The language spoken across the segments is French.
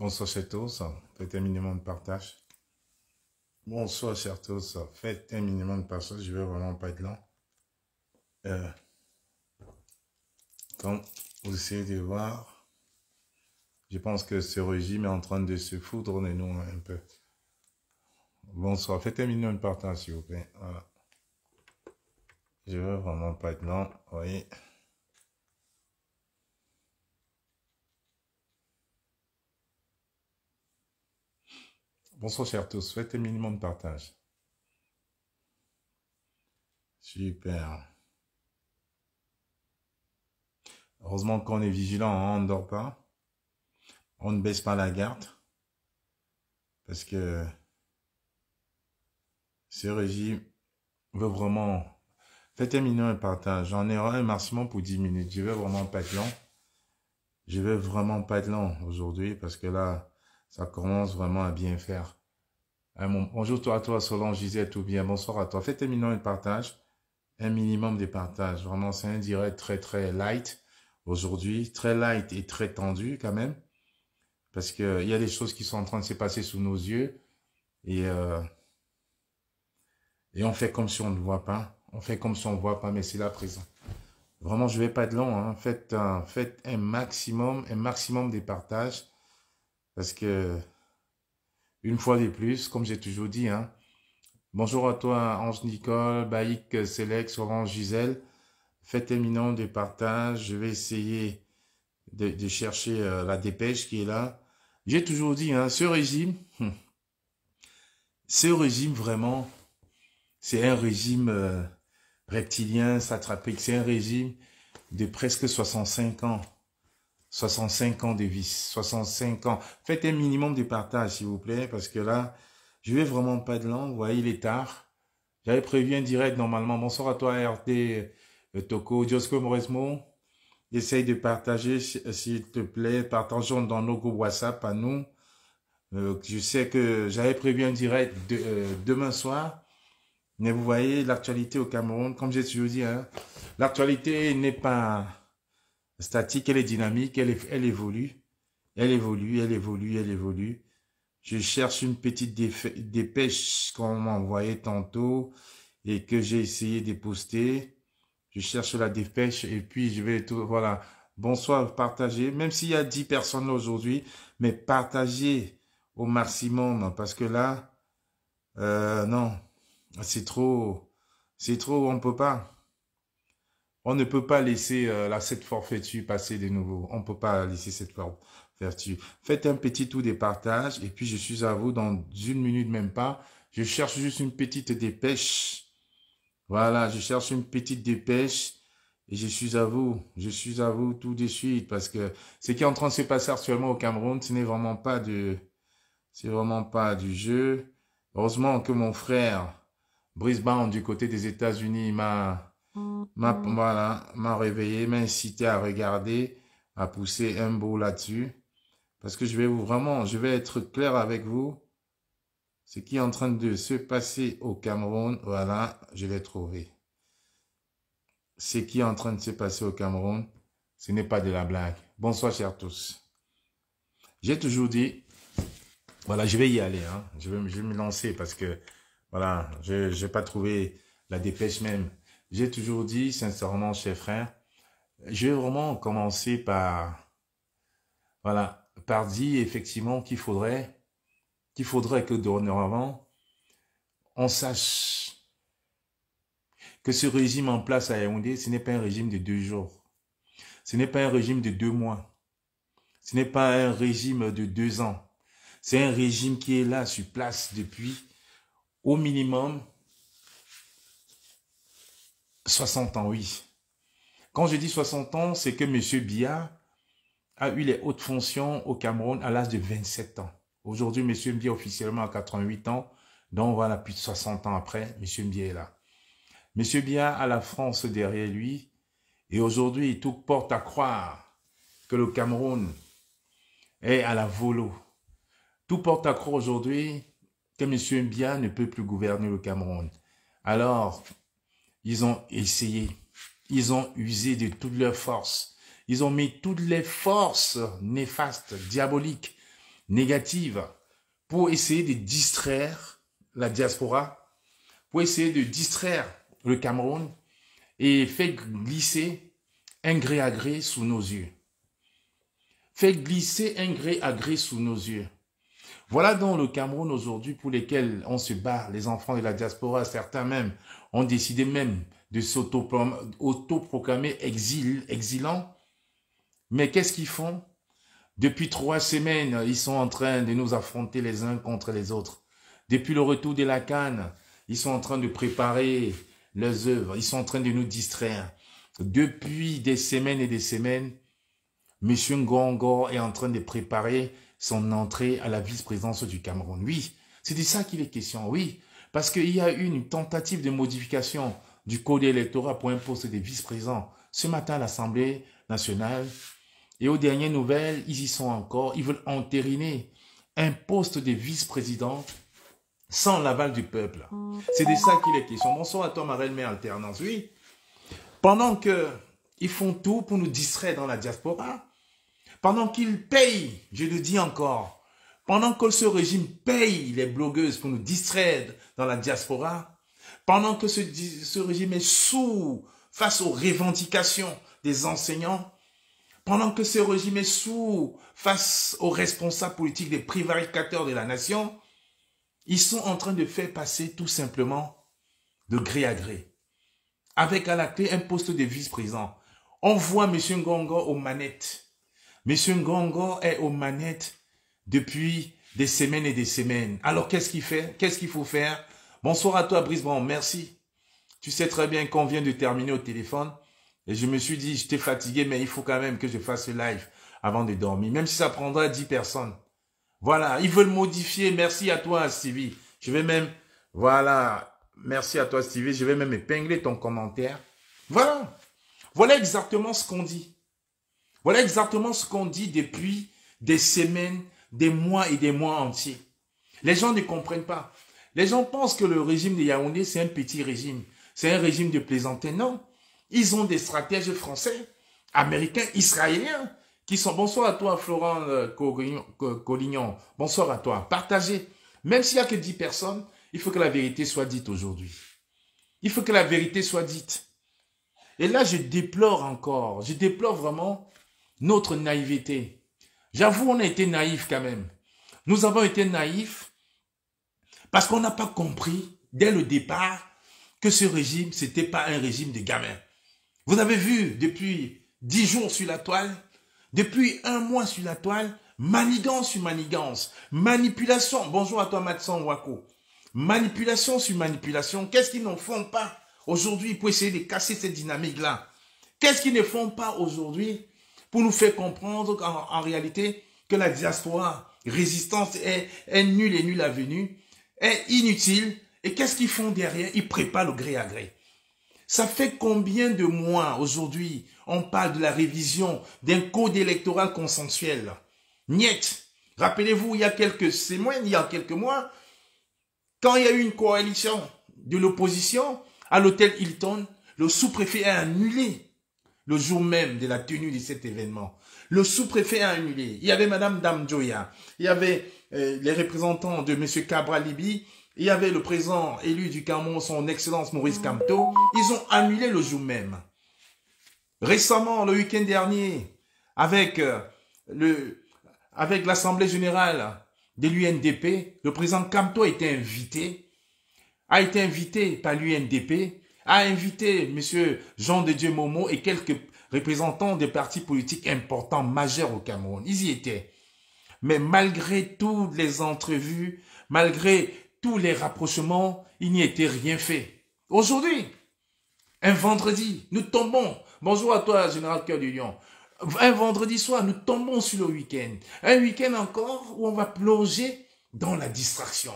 Bonsoir chers tous, faites un minimum de partage. Bonsoir chers tous, faites un minimum de partage, je vais vraiment pas être lent. Comme vous essayez de voir, je pense que ce régime est en train de se foutre de nous un peu. Bonsoir, faites un minimum de partage s'il vous plaît. Voilà. Je vais vraiment pas être lent, vous voyez. Bonsoir chers tous, faites un minimum de partage. Super. Heureusement qu'on est vigilant, hein, on ne dort pas. On ne baisse pas la garde. Parce que ce régime veut vraiment... Faites un minimum de partage. J'en ai un maximum pour 10 minutes. Je vais vraiment pas être long. Je vais vraiment pas être long aujourd'hui parce que là, ça commence vraiment à bien faire. Bonjour à toi Solange, Gisèle, tout bien. Bonsoir à toi. Faites un minimum de partage. Un minimum de partage. Vraiment, c'est un direct très très light aujourd'hui. Très light et très tendu quand même. Parce que il y a des choses qui sont en train de se passer sous nos yeux. Et on fait comme si on ne voit pas. On fait comme si on ne voit pas, mais c'est là présent. Vraiment, je vais pas être long. Hein. Faites un maximum de partage. Parce que, une fois de plus, comme j'ai toujours dit, hein, bonjour à toi, Ange Nicole, Baïk, Selex, Orange, Gisèle. Faites un minimum de partage. Je vais essayer de chercher la dépêche qui est là. J'ai toujours dit, hein, ce régime vraiment, c'est un régime reptilien, satrapique. C'est un régime de presque 65 ans. 65 ans de vie, 65 ans. Faites un minimum de partage, s'il vous plaît, parce que là, je vais vraiment pas de long. Vous voyez, il est tard. J'avais prévu un direct normalement. Bonsoir à toi, RT, Toko, Diosco Moresmo. Essaye de partager, s'il te plaît. Partageons dans nos groupes WhatsApp à nous. Je sais que j'avais prévu un direct demain soir. Mais vous voyez, l'actualité au Cameroun, comme j'ai toujours dit, hein, l'actualité n'est pas statique, elle est dynamique, elle évolue. Elle évolue, elle évolue, elle évolue. Je cherche une petite dépêche qu'on m'a envoyée tantôt et que j'ai essayé de poster. Je cherche la dépêche et puis je vais tout, voilà. Bonsoir, partagez. Même s'il y a 10 personnes là aujourd'hui, mais partagez au maximum parce que là, non, c'est trop, on peut pas. On ne peut pas laisser cette forfaiture passer de nouveau. On ne peut pas laisser cette forfaiture. Faites un petit tour des partages et puis je suis à vous dans une minute même pas. Je cherche juste une petite dépêche. Voilà, je cherche une petite dépêche et je suis à vous. Je suis à vous tout de suite parce que ce qui est en train de se passer actuellement au Cameroun, ce n'est vraiment pas c'est vraiment pas du jeu. Heureusement que mon frère Brisbane du côté des États-Unis m'a réveillé, m'a incité à regarder, à pousser un beau là-dessus. Parce que je vais être clair avec vous. Ce qui est en train de se passer au Cameroun, voilà, je l'ai trouvé. Ce qui est en train de se passer au Cameroun, ce n'est pas de la blague. Bonsoir, chers tous. J'ai toujours dit, voilà, je vais y aller, hein. Je vais me lancer parce que, voilà, je n'ai pas trouvé la dépêche même. J'ai toujours dit, sincèrement, chers frères, je vais vraiment commencer par, voilà, par dire effectivement qu'il faudrait que dorénavant, on sache que ce régime en place à Yaoundé, ce n'est pas un régime de 2 jours. Ce n'est pas un régime de 2 mois. Ce n'est pas un régime de 2 ans. C'est un régime qui est là sur place depuis au minimum 60 ans, oui. Quand je dis 60 ans, c'est que M. Biya a eu les hautes fonctions au Cameroun à l'âge de 27 ans. Aujourd'hui, M. Biya officiellement a 88 ans, donc voilà, plus de 60 ans après, M. Biya est là. M. Biya a la France derrière lui, et aujourd'hui, tout porte à croire que le Cameroun est à la volo. Tout porte à croire aujourd'hui que M. Biya ne peut plus gouverner le Cameroun. Alors, ils ont essayé, ils ont usé de toutes leurs forces. Ils ont mis toutes les forces néfastes, diaboliques, négatives pour essayer de distraire la diaspora, pour essayer de distraire le Cameroun et faire glisser un gré à gré sous nos yeux. Faire glisser un gré à gré sous nos yeux. Voilà donc le Cameroun aujourd'hui pour lesquels on se bat, les enfants de la diaspora, certains même ont décidé même de s'autoproclamer exilants. Mais qu'est-ce qu'ils font? Depuis 3 semaines, ils sont en train de nous affronter les uns contre les autres. Depuis le retour de la CAN, ils sont en train de préparer leurs œuvres, ils sont en train de nous distraire. Depuis des semaines et des semaines, M. Ngongo est en train de préparer son entrée à la vice-présidence du Cameroun. Oui, c'est de ça qu'il est question, oui. Parce qu'il y a eu une tentative de modification du code électoral pour un poste de vice-président ce matin à l'Assemblée nationale. Et aux dernières nouvelles, ils y sont encore. Ils veulent entériner un poste de vice-président sans l'aval du peuple. C'est de ça qu'il est question. Bonsoir à toi, Marelle, mais alternance. Oui. Pendant qu'ils font tout pour nous distraire dans la diaspora, pendant qu'ils payent, je le dis encore, pendant que ce régime paye les blogueuses pour nous distraire dans la diaspora, pendant que ce régime est sourd face aux revendications des enseignants, pendant que ce régime est sourd face aux responsables politiques des prévaricateurs de la nation, ils sont en train de faire passer tout simplement de gré à gré, avec à la clé un poste de vice-président. On voit M. Ngongo aux manettes. M. Ngongo est aux manettes depuis des semaines et des semaines. Alors, qu'est-ce qu'il fait? Qu'est-ce qu'il faut faire? Bonsoir à toi, Brice Brown. Merci. Tu sais très bien qu'on vient de terminer au téléphone. Et je me suis dit, j'étais fatigué, mais il faut quand même que je fasse ce live avant de dormir. Même si ça prendra 10 personnes. Voilà, ils veulent modifier. Merci à toi, Stevie. Je vais même, voilà, merci à toi, Stevie. Je vais même épingler ton commentaire. Voilà. Voilà exactement ce qu'on dit. Voilà exactement ce qu'on dit depuis des semaines, des mois et des mois entiers. Les gens ne comprennent pas. Les gens pensent que le régime de Yaoundé, c'est un petit régime. C'est un régime de plaisanterie. Non. Ils ont des stratèges français, américains, israéliens, qui sont... Bonsoir à toi, Florent Collignon. Bonsoir à toi. Partagez. Même s'il n'y a que 10 personnes, il faut que la vérité soit dite aujourd'hui. Il faut que la vérité soit dite. Et là, je déplore encore. Je déplore vraiment notre naïveté. J'avoue, on a été naïfs quand même. Nous avons été naïfs parce qu'on n'a pas compris dès le départ que ce régime, ce n'était pas un régime de gamins. Vous avez vu depuis 10 jours sur la toile, depuis 1 mois sur la toile, manigance sur manigance, manipulation. Bonjour à toi, Matson Wako. Manipulation sur manipulation. Qu'est-ce qu'ils n'en font pas aujourd'hui pour essayer de casser cette dynamique-là? Qu'est-ce qu'ils ne font pas aujourd'hui pour nous faire comprendre qu'en réalité, que la diaspora résistance est nulle et nulle à venue, est inutile. Et qu'est-ce qu'ils font derrière? Ils préparent le gré à gré. Ça fait combien de mois aujourd'hui on parle de la révision d'un code électoral consensuel? Niet. Rappelez-vous, il y a quelques semaines, il y a quelques mois, quand il y a eu une coalition de l'opposition à l'hôtel Hilton, le sous-préfet a annulé le jour même de la tenue de cet événement. Le sous-préfet a annulé. Il y avait Madame Damjoya, il y avait les représentants de M. Cabral Libi, il y avait le président élu du Cameroun, son Excellence Maurice Kamto. Ils ont annulé le jour même. Récemment, le week-end dernier, avec l'Assemblée générale de l'UNDP, le président Kamto a été invité par l'UNDP, a invité M. Jean de Dieu Momo et quelques représentants des partis politiques importants, majeurs au Cameroun. Ils y étaient. Mais malgré toutes les entrevues, malgré tous les rapprochements, il n'y était rien fait. Aujourd'hui, un vendredi, nous tombons. Bonjour à toi, Général Cœur du Lion. Un vendredi soir, nous tombons sur le week-end. Un week-end encore où on va plonger dans la distraction.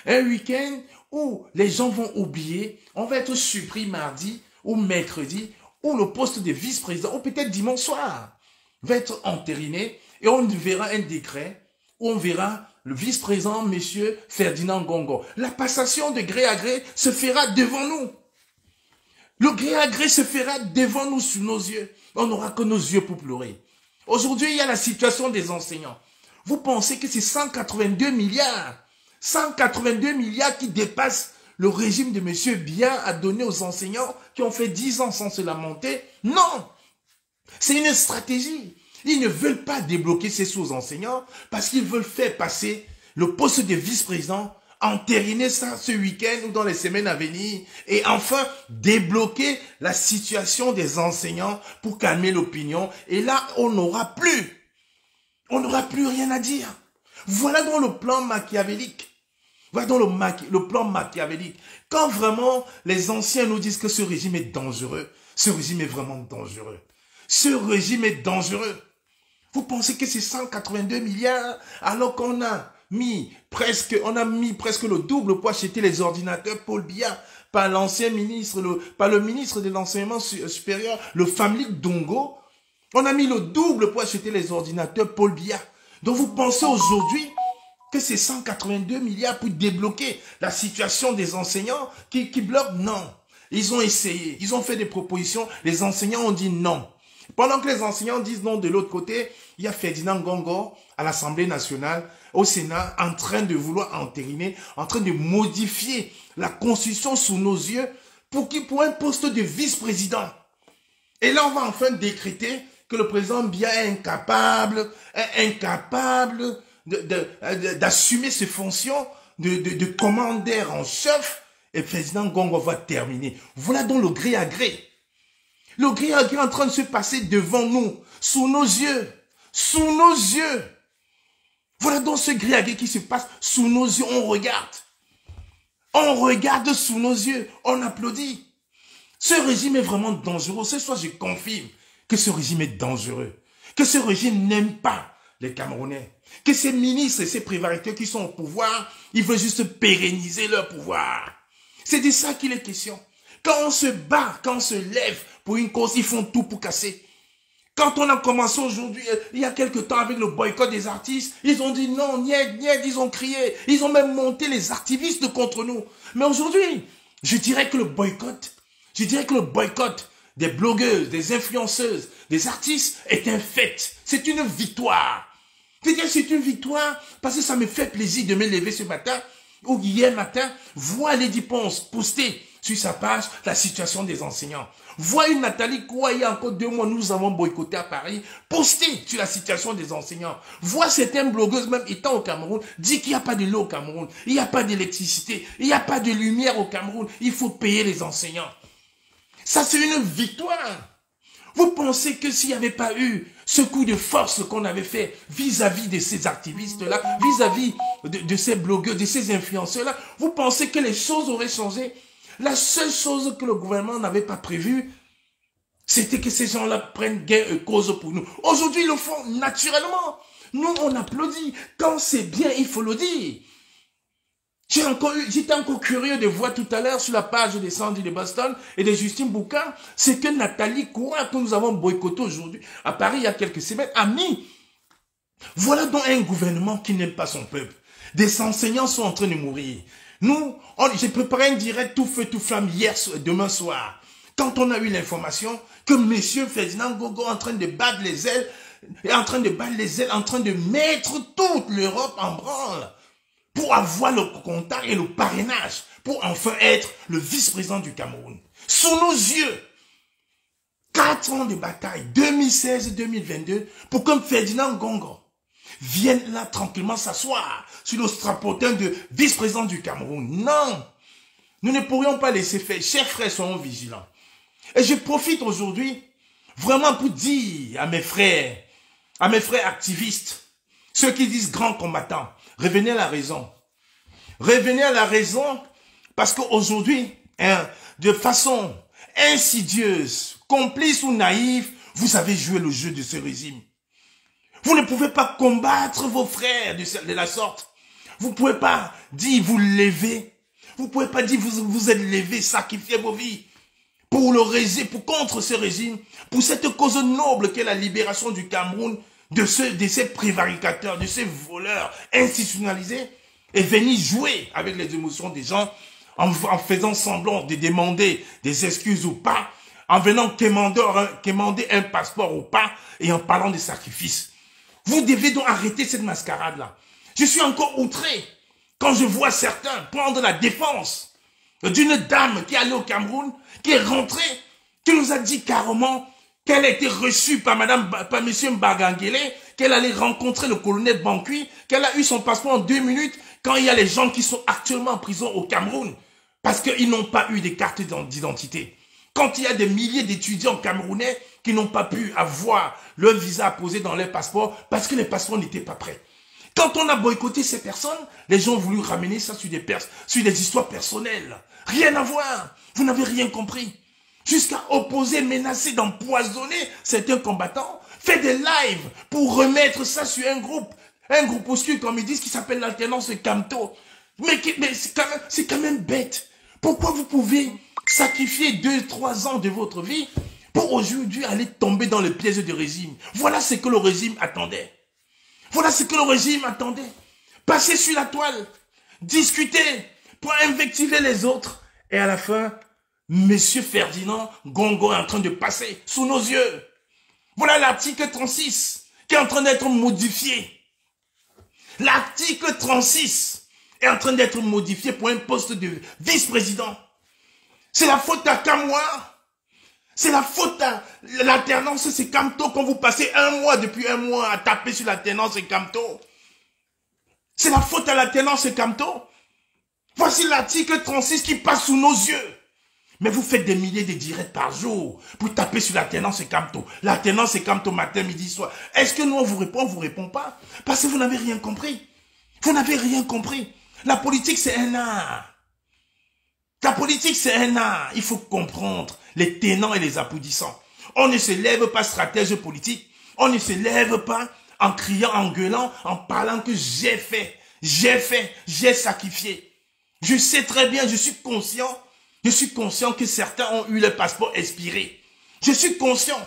Un week-end où les gens vont oublier, on va être surpris mardi ou mercredi, où le poste de vice-président, ou peut-être dimanche soir, va être entériné et on verra un décret où on verra le vice-président, M. Ferdinand Ngongo. La passation de gré à gré se fera devant nous. Le gré à gré se fera devant nous, sous nos yeux. On n'aura que nos yeux pour pleurer. Aujourd'hui, il y a la situation des enseignants. Vous pensez que c'est 182 milliards. 182 milliards qui dépassent le régime de M. Biya a donné aux enseignants qui ont fait 10 ans sans se lamenter. Non! C'est une stratégie. Ils ne veulent pas débloquer ces sous-enseignants parce qu'ils veulent faire passer le poste de vice-président, entériner ça ce week-end ou dans les semaines à venir et enfin débloquer la situation des enseignants pour calmer l'opinion. Et là, on n'aura plus rien à dire. Voilà dans le plan machiavélique. Voilà dans le plan machiavélique. Quand vraiment les anciens nous disent que ce régime est dangereux, ce régime est vraiment dangereux. Ce régime est dangereux. Vous pensez que c'est 182 milliards alors qu'on a mis presque le double pour acheter les ordinateurs Paul Biya par l'ancien ministre, par le ministre de l'enseignement supérieur, le Famlik Dongo. On a mis le double pour acheter les ordinateurs Paul Biya. Donc vous pensez aujourd'hui que c'est 182 milliards pour débloquer la situation des enseignants qui bloquent? Non. Ils ont essayé, ils ont fait des propositions, les enseignants ont dit non. Pendant que les enseignants disent non de l'autre côté, il y a Ferdinand Ngongo à l'Assemblée nationale, au Sénat, en train de vouloir entériner, en train de modifier la Constitution sous nos yeux pour un poste de vice-président. Et là, on va enfin décréter que le président Biya est incapable d'assumer ses fonctions de commandeur en chef, et Ferdinand Ngongo va terminer. Voilà donc le gré à gré. Le gré à gré est en train de se passer devant nous, sous nos yeux. Sous nos yeux. Voilà donc ce gré à gré qui se passe sous nos yeux. On regarde. On regarde sous nos yeux. On applaudit. Ce régime est vraiment dangereux. Ce soir, je confirme que ce régime est dangereux. Que ce régime n'aime pas les Camerounais. Que ces ministres et ces prévaricateurs qui sont au pouvoir, ils veulent juste pérenniser leur pouvoir. C'est de ça qu'il est question. Quand on se bat, quand on se lève pour une cause, ils font tout pour casser. Quand on a commencé aujourd'hui, il y a quelque temps avec le boycott des artistes, ils ont dit non, niet, niet, ils ont crié. Ils ont même monté les activistes contre nous. Mais aujourd'hui, je dirais que le boycott des blogueuses, des influenceuses, des artistes est un fait. C'est une victoire. C'est-à-dire c'est une victoire parce que ça me fait plaisir de me lever ce matin ou hier matin, voir Lady Ponce poster sur sa page la situation des enseignants. Vois une Nathalie Koua, il y a encore 2 mois, nous avons boycotté à Paris, poster sur la situation des enseignants. Vois certaines blogueuses, même étant au Cameroun, dire qu'il n'y a pas de l'eau au Cameroun, il n'y a pas d'électricité, il n'y a pas de lumière au Cameroun, il faut payer les enseignants. Ça, c'est une victoire. Vous pensez que s'il n'y avait pas eu ce coup de force qu'on avait fait vis-à-vis de ces activistes-là, vis-à-vis de ces blogueurs, de ces influenceurs-là, vous pensez que les choses auraient changé? La seule chose que le gouvernement n'avait pas prévue, c'était que ces gens-là prennent gain et cause pour nous. Aujourd'hui, ils le font naturellement. Nous, on applaudit. Quand c'est bien, il faut le dire. J'étais encore curieux de voir tout à l'heure sur la page des Sandy de Boston et de Justine Bouka, c'est que Nathalie Koua, que nous avons boycotté aujourd'hui à Paris il y a quelques semaines, a mis. Voilà donc un gouvernement qui n'aime pas son peuple. Des enseignants sont en train de mourir. Nous, j'ai préparé un direct tout feu, tout flamme demain soir. Quand on a eu l'information que M. Ferdinand Ngongo est en train de battre les ailes, en train de mettre toute l'Europe en branle pour avoir le contact et le parrainage, pour enfin être le vice-président du Cameroun. Sous nos yeux, 4 ans de bataille, 2016-2022, pour que Ferdinand Ngongo vienne là tranquillement s'asseoir sur le strapotin de vice-président du Cameroun. Non, nous ne pourrions pas laisser faire. Chers frères, soyons vigilants. Et je profite aujourd'hui vraiment pour dire à mes frères activistes, ceux qui disent grands combattants, revenez à la raison. Revenez à la raison parce qu'aujourd'hui, de façon insidieuse, complice ou naïve, vous avez joué le jeu de ce régime. Vous ne pouvez pas combattre vos frères de la sorte. Vous ne pouvez pas dire vous lever. Vous ne pouvez pas dire vous êtes levé, sacrifiez vos vies pour le régime, contre ce régime, pour cette cause noble qu'est la libération du Cameroun de ces prévaricateurs, de ces voleurs institutionnalisés, et venir jouer avec les émotions des gens en faisant semblant de demander des excuses ou pas, en venant quémander un passeport ou pas, et en parlant de sacrifice. Vous devez donc arrêter cette mascarade-là. Je suis encore outré quand je vois certains prendre la défense d'une dame qui est allée au Cameroun, qui est rentrée, qui nous a dit carrément qu'elle a été reçue par monsieur Mbagangele, qu'elle allait rencontrer le colonel Bankui, qu'elle a eu son passeport en 2 minutes quand il y a les gens qui sont actuellement en prison au Cameroun parce qu'ils n'ont pas eu des cartes d'identité. Quand il y a des milliers d'étudiants camerounais qui n'ont pas pu avoir leur visa posé dans leur passeport parce que les passeports n'étaient pas prêts. Quand on a boycotté ces personnes, les gens ont voulu ramener ça sur des histoires personnelles. Rien à voir. Vous n'avez rien compris. Jusqu'à opposer, menacer, d'empoisonner certains combattants. Fait des lives pour remettre ça sur un groupuscule, comme ils disent, qui s'appelle l'alternance Camto. Mais c'est quand même bête. Pourquoi vous pouvez sacrifier 2-3 ans de votre vie pour aujourd'hui aller tomber dans le piège du régime? Voilà ce que le régime attendait. Voilà ce que le régime attendait. Passer sur la toile, discuter, pour invectiver les autres. Et à la fin, Monsieur Ferdinand Gongo est en train de passer sous nos yeux. Voilà l'article 36 qui est en train d'être modifié. L'article 36 est en train d'être modifié pour un poste de vice-président. C'est la faute à Kamwa. C'est la faute à l'alternance, c'est Camto. Quand vous passez depuis un mois à taper sur l'alternance, c'est Camto. C'est la faute à l'alternance, c'est Camto. Voici l'article 36 qui passe sous nos yeux. Mais vous faites des milliers de directs par jour pour taper sur l'alternance, c'est Camto. L'alternance, c'est Camto matin, midi, soir. Est-ce que nous, on vous répond pas? Parce que vous n'avez rien compris. Vous n'avez rien compris. La politique, c'est un art. La politique, c'est un art. Il faut comprendre les tenants et les aboutissants. On ne se lève pas stratège politique. On ne se lève pas en criant, en gueulant, en parlant que j'ai fait, j'ai sacrifié. Je sais très bien, je suis conscient que certains ont eu le passeport expiré. Je suis conscient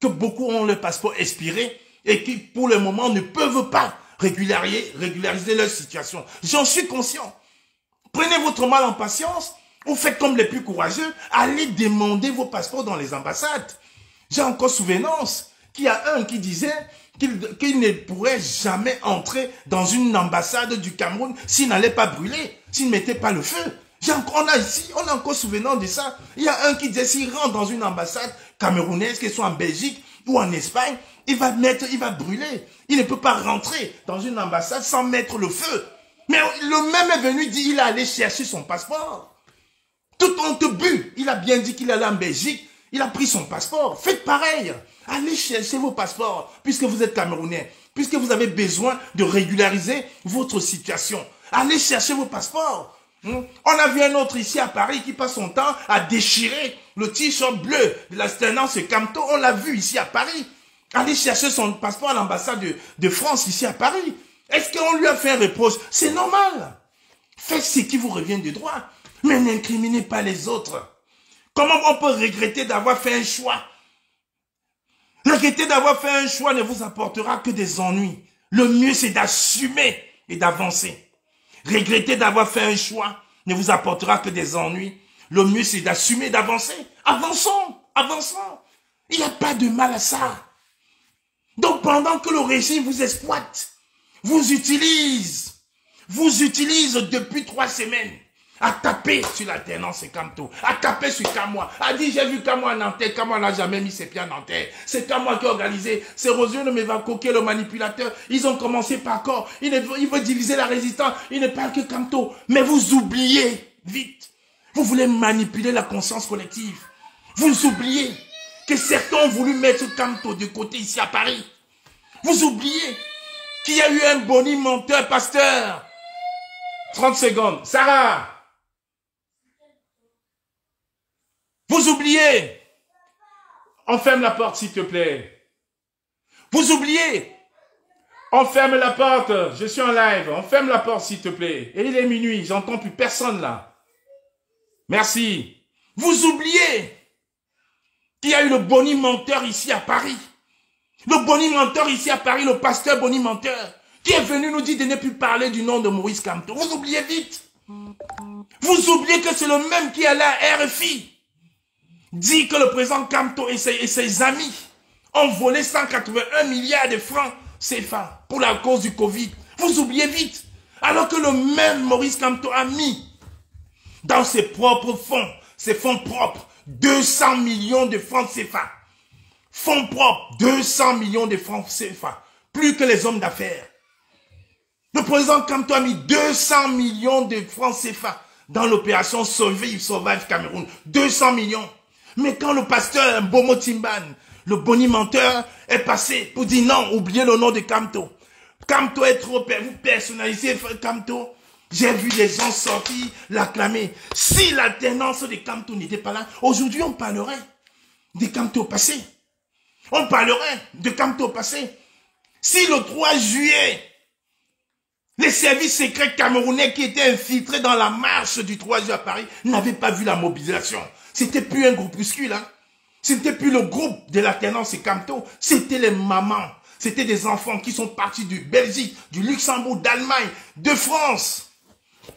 que beaucoup ont le passeport expiré et qui, pour le moment, ne peuvent pas régulariser leur situation. J'en suis conscient. Prenez votre mal en patience. Vous faites comme les plus courageux, allez demander vos passeports dans les ambassades. J'ai encore souvenance qu'il y a un qui disait qu'il ne pourrait jamais entrer dans une ambassade du Cameroun s'il n'allait pas brûler, s'il ne mettait pas le feu. On a encore souvenance de ça. Il y a un qui disait s'il rentre dans une ambassade camerounaise, qu'elle soit en Belgique ou en Espagne, il va brûler. Il ne peut pas rentrer dans une ambassade sans mettre le feu. Mais le même est venu dire qu'il allait chercher son passeport. Tout honte but, il a bien dit qu'il allait en Belgique, il a pris son passeport. Faites pareil, allez chercher vos passeports, puisque vous êtes Camerounais, puisque vous avez besoin de régulariser votre situation. Allez chercher vos passeports. On a vu un autre ici à Paris qui passe son temps à déchirer le t-shirt bleu de l'alternance Camto. On l'a vu ici à Paris. Allez chercher son passeport à l'ambassade de France ici à Paris. Est-ce qu'on lui a fait un reproche? C'est normal. Faites ce qui vous revient de droit. Mais n'incriminez pas les autres. Comment on peut regretter d'avoir fait un choix? Regretter d'avoir fait un choix ne vous apportera que des ennuis. Le mieux, c'est d'assumer et d'avancer. Regretter d'avoir fait un choix ne vous apportera que des ennuis. Le mieux, c'est d'assumer et d'avancer. Avançons, avançons. Il n'y a pas de mal à ça. Donc, pendant que le régime vous exploite, vous utilise depuis 3 semaines à taper sur l'alternance Camto, à taper sur Kamwa, a dit j'ai vu Kamwa à Nanterre, Kamwa n'a jamais mis ses pieds à Nanterre, c'est Kamwa qui a organisé, c'est Rosio Mevako, le manipulateur, ils ont commencé par corps, il veut diviser la résistance, il ne parle que Camto, mais vous oubliez vite, vous voulez manipuler la conscience collective, vous oubliez que certains ont voulu mettre Camto de côté ici à Paris, vous oubliez qu'il y a eu un boni menteur pasteur. 30 secondes, Sarah. Vous oubliez. On ferme la porte, s'il te plaît. Vous oubliez. On ferme la porte. Je suis en live. On ferme la porte, s'il te plaît. Et il est minuit. J'entends plus personne là. Merci. Vous oubliez qu'il y a eu le bonimenteur ici à Paris. Le bonimenteur ici à Paris, le pasteur bonimenteur, qui est venu nous dire de ne plus parler du nom de Maurice Kamto. Vous oubliez vite. Vous oubliez que c'est le même qui est là à RFI. Dit que le président Kamto et ses amis ont volé 181 milliards de francs CFA pour la cause du Covid. Vous oubliez vite. Alors que le même Maurice Kamto a mis dans ses propres fonds, ses fonds propres, 200 millions de francs CFA. Fonds propres, 200 millions de francs CFA. Plus que les hommes d'affaires. Le président Kamto a mis 200 millions de francs CFA dans l'opération Survive Cameroun. 200 millions. Mais quand le pasteur Bomo Timban, le bonimenteur, est passé pour dire non, oubliez le nom de Kamto. Kamto est trop, vous personnalisez Kamto. J'ai vu des gens sortir, l'acclamer. Si l'alternance de Kamto n'était pas là, aujourd'hui on parlerait de Kamto passé. On parlerait de Kamto passé. Si le 3 juillet, les services secrets camerounais qui étaient infiltrés dans la marche du 3 juillet à Paris n'avaient pas vu la mobilisation. C'était plus un groupuscule, hein. C'était plus le groupe de l'alternance et Kamto. C'était les mamans. C'était des enfants qui sont partis du Belgique, du Luxembourg, d'Allemagne, de France,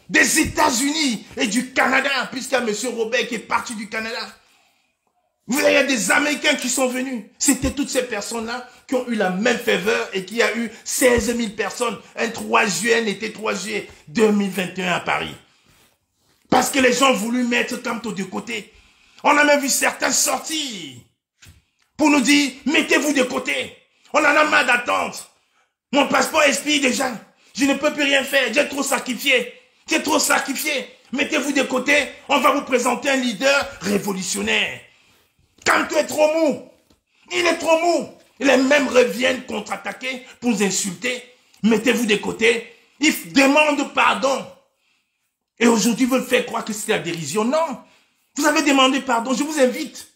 des États-Unis et du Canada, puisqu'il y a M. Robert qui est parti du Canada. Vous voyez, il y a des Américains qui sont venus. C'était toutes ces personnes-là qui ont eu la même faveur et qui a eu 16 000 personnes un 3 juillet, l'été 3 juillet 2021 à Paris. Parce que les gens ont voulu mettre Kamto de côté. On a même vu certains sortir pour nous dire, mettez-vous de côté. On en a marre d'attendre. Mon passeport expire déjà. Je ne peux plus rien faire. J'ai trop sacrifié. J'ai trop sacrifié. Mettez-vous de côté. On va vous présenter un leader révolutionnaire. Kamto est trop mou. Il est trop mou. Les mêmes reviennent contre-attaquer pour nous insulter. Mettez-vous de côté. Ils demandent pardon. Et aujourd'hui, ils veulent faire croire que c'est la dérision. Non. Vous avez demandé pardon. Je vous invite.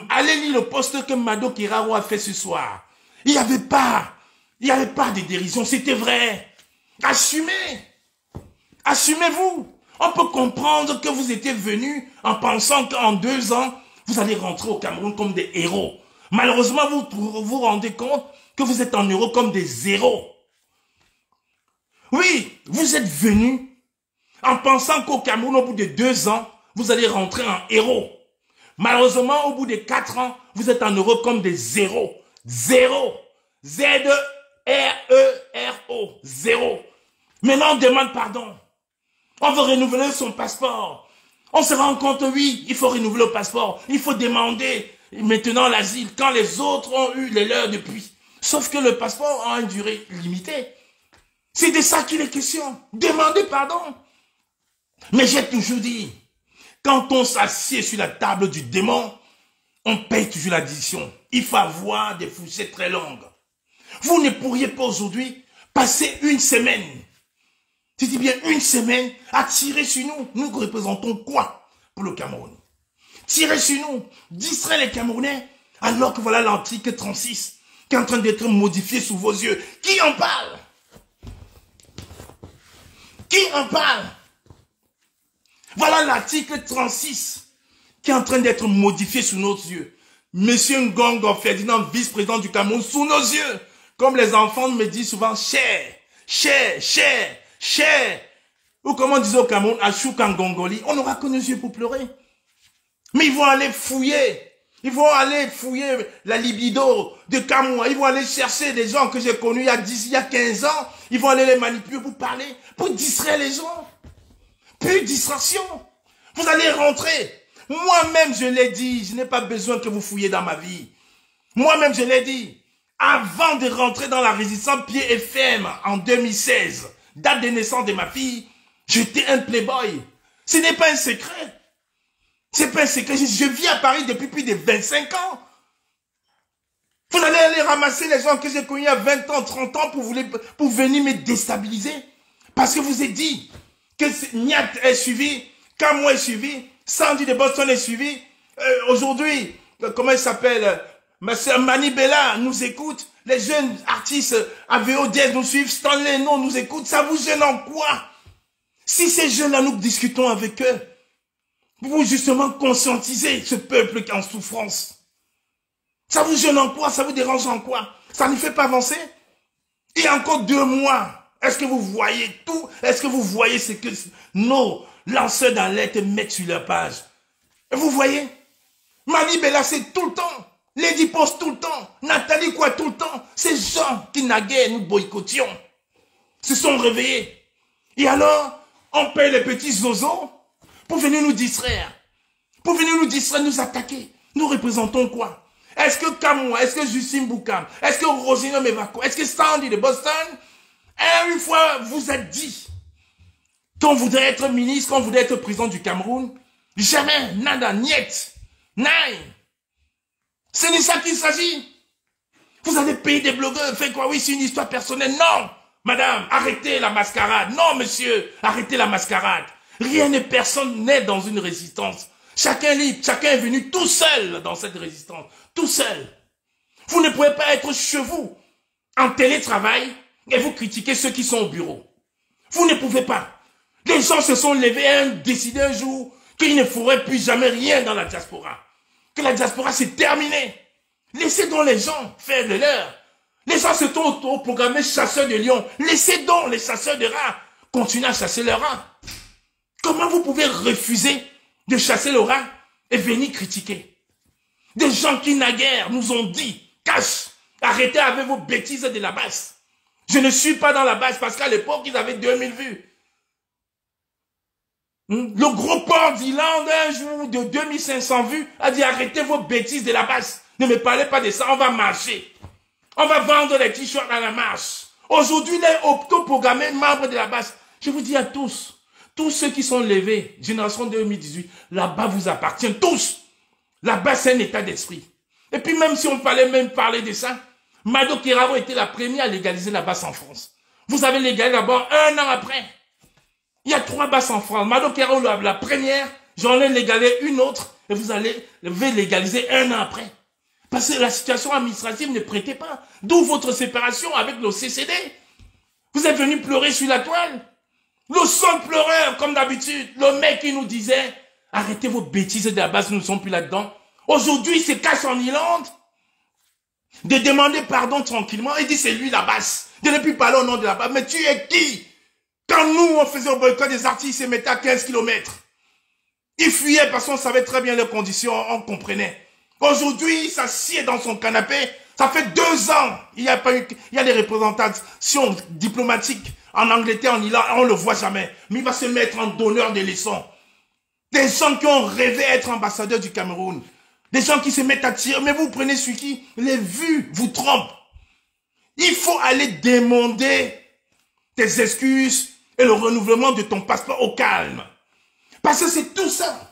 Allez lire le post que Mado Kiraro a fait ce soir. Il n'y avait pas de dérision. C'était vrai. Assumez. Assumez-vous. On peut comprendre que vous étiez venus en pensant qu'en 2 ans, vous allez rentrer au Cameroun comme des héros. Malheureusement, vous vous rendez compte que vous êtes en Europe comme des zéros. Oui, vous êtes venus en pensant qu'au Cameroun, au bout de 2 ans, vous allez rentrer en héros. Malheureusement, au bout de 4 ans, vous êtes en Europe comme des zéros. Zéro. Z-E-R-E-R-O. Zéro. Maintenant, on demande pardon. On veut renouveler son passeport. On se rend compte, oui, il faut renouveler le passeport. Il faut demander maintenant l'asile quand les autres ont eu les leurs depuis. Sauf que le passeport a une durée limitée. C'est de ça qu'il est question. Demandez pardon. Mais j'ai toujours dit, quand on s'assied sur la table du démon, on paye toujours l'addition. Il faut avoir des fourchettes très longues. Vous ne pourriez pas aujourd'hui passer une semaine, je dis bien une semaine, à tirer sur nous. Nous représentons quoi pour le Cameroun? Tirer sur nous, distraire les Camerounais, alors que voilà l'article 36 qui est en train d'être modifié sous vos yeux. Qui en parle? Qui en parle? Voilà l'article 36 qui est en train d'être modifié sous nos yeux. Monsieur Ngongo Ferdinand, vice-président du Cameroun, sous nos yeux. Comme les enfants me disent souvent, cher, cher, cher, cher. Ou comme on disait au Cameroun, Achoukan Ngongoli. On n'aura que nos yeux pour pleurer. Mais ils vont aller fouiller. Ils vont aller fouiller la libido de Kamoua. Ils vont aller chercher des gens que j'ai connus il y a 15 ans. Ils vont aller les manipuler pour parler, pour distraire les gens. Plus de distraction. Vous allez rentrer. Moi-même, je l'ai dit, je n'ai pas besoin que vous fouillez dans ma vie. Moi-même, je l'ai dit. Avant de rentrer dans la résistance Pied FM en 2016, date de naissance de ma fille, j'étais un playboy. Ce n'est pas un secret. C'est pas un secret. Je vis à Paris depuis plus de 25 ans. Vous allez aller ramasser les gens que j'ai connus à 20 ans, 30 ans pour venir me déstabiliser. Parce que vous avez dit que Niat est suivi, Kamou est suivi, Sandy de Boston est suivi. Aujourd'hui, comment il s'appelle? Ma sœur Mani Bella nous écoute. Les jeunes artistes AVO Diaz nous suivent. Stanley Non nous écoute. Ça vous gêne en quoi? Si ces jeunes-là, nous discutons avec eux, pour justement conscientiser ce peuple qui est en souffrance. Ça vous gêne en quoi? Ça vous dérange en quoi? Ça ne fait pas avancer? Il y a encore 2 mois. Est-ce que vous voyez tout? Est-ce que vous voyez ce que nos lanceurs d'alerte mettent sur leur page? Vous voyez? Mani Bella, c'est tout le temps. Lady Post tout le temps. Nathalie quoi tout le temps. Ces gens qui naguère nous boycottions se sont réveillés. Et alors, on paye les petits zozos pour venir nous distraire. Pour venir nous distraire, nous attaquer. Nous représentons quoi? Est-ce que Kamwa, est-ce que Justine Boukam, est-ce que Rosina Mevako, est-ce que Sandy de Boston, une fois vous êtes dit qu'on voudrait être ministre, qu'on voudrait être président du Cameroun? Jamais, nada, niet, nine. C'est de ça qu'il s'agit. Vous allez payer des blogueurs, faites quoi? Oui, c'est une histoire personnelle. Non, madame, arrêtez la mascarade. Non, monsieur, arrêtez la mascarade. Rien et personne n'est dans une résistance. Chacun est libre, chacun est venu tout seul dans cette résistance. Tout seul. Vous ne pouvez pas être chez vous, en télétravail, et vous critiquer ceux qui sont au bureau. Vous ne pouvez pas. Les gens se sont levés et ont décidé un jour qu'il ne faudrait plus jamais rien dans la diaspora. Que la diaspora, c'est terminé. Laissez donc les gens faire le leur. Les gens se sont autoprogrammés chasseurs de lions. Laissez donc les chasseurs de rats continuer à chasser leurs rats. Comment vous pouvez refuser de chasser le rat et venir critiquer? Des gens qui naguère nous ont dit, cache, arrêtez avec vos bêtises de la base. Je ne suis pas dans la base parce qu'à l'époque, ils avaient 2000 vues. Le gros port d'Irlande, un jour de 2500 vues, a dit arrêtez vos bêtises de la base. Ne me parlez pas de ça, on va marcher. On va vendre les t-shirts à la marche. Aujourd'hui, les autoprogrammés membres de la base, je vous dis à tous ceux qui sont levés, génération 2018, là-bas vous appartient, tous. Là-bas, c'est un état d'esprit. Et puis même si on fallait même parler de ça, Mado Keraro était la première à légaliser la basse en France. Vous avez légalisé d'abord 1 an après. Il y a 3 basses en France. Mado Keraro, la première, j'en ai légalisé une autre, et vous allez légaliser 1 an après. Parce que la situation administrative ne prêtait pas. D'où votre séparation avec le CCD. Vous êtes venu pleurer sur la toile. Le seul pleureur, comme d'habitude, le mec qui nous disait, arrêtez vos bêtises de la base, nous ne sommes plus là-dedans. Aujourd'hui, il se cache en Irlande de demander pardon tranquillement. Il dit, c'est lui la base. De ne plus parler au nom de la base. Mais tu es qui? Quand nous, on faisait au boycott des artistes, ils se mettaient à 15 km. Ils fuyaient parce qu'on savait très bien leurs conditions, on comprenait. Aujourd'hui, il s'assied dans son canapé. Ça fait 2 ans. Il y a des représentations diplomatiques en Angleterre, en Irlande. On ne le voit jamais. Mais il va se mettre en donneur de leçons. Des gens qui ont rêvé être ambassadeurs du Cameroun. Des gens qui se mettent à tirer. Mais vous prenez celui qui, les vues vous trompent. Il faut aller demander tes excuses et le renouvellement de ton passeport au calme. Parce que c'est tout ça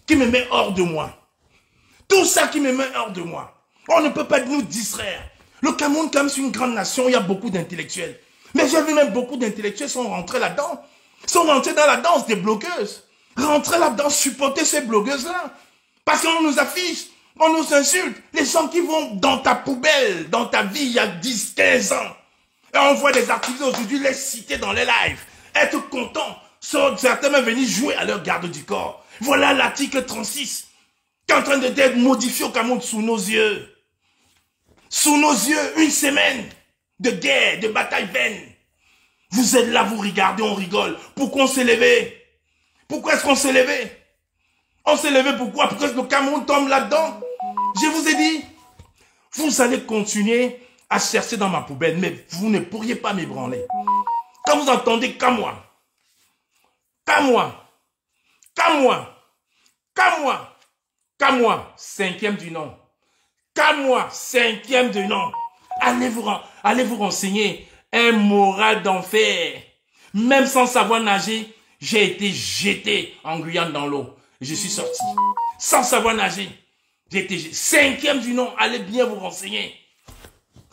qui me met hors de moi. Tout ça qui me met hors de moi. On ne peut pas nous distraire. Le Cameroun, comme c'est une grande nation, il y a beaucoup d'intellectuels. Mais j'ai vu même beaucoup d'intellectuels sont rentrés là-dedans. Sont rentrés dans la danse des blogueuses. Rentrez là-dedans, supporter ces blogueuses-là. Parce qu'on nous affiche, on nous insulte. Les gens qui vont dans ta poubelle, dans ta vie, il y a 10, 15 ans. Et on voit des activités aujourd'hui les citer dans les lives. Être content. Certains même venir jouer à leur garde du corps. Voilà l'article 36 qui est en train d'être modifié au Cameroun sous nos yeux. Sous nos yeux, une semaine de guerre, de bataille vaine. Vous êtes là, vous regardez, on rigole. Pourquoi on s'est levé? Pourquoi est-ce qu'on s'est levé? On s'est levé pourquoi? Pourquoi est-ce que le Cameroun tombe là-dedans? Je vous ai dit, vous allez continuer à chercher dans ma poubelle, mais vous ne pourriez pas m'ébranler. Quand vous entendez Kamwa, Kamwa, Kamwa, Kamwa, Kamwa, 5e du nom. Kamwa, 5e du nom. Allez vous renseigner. Un moral d'enfer. Même sans savoir nager, j'ai été jeté en Guyane dans l'eau. Je suis sorti. Sans savoir nager. J'ai été jeté. 5e du nom. Allez bien vous renseigner.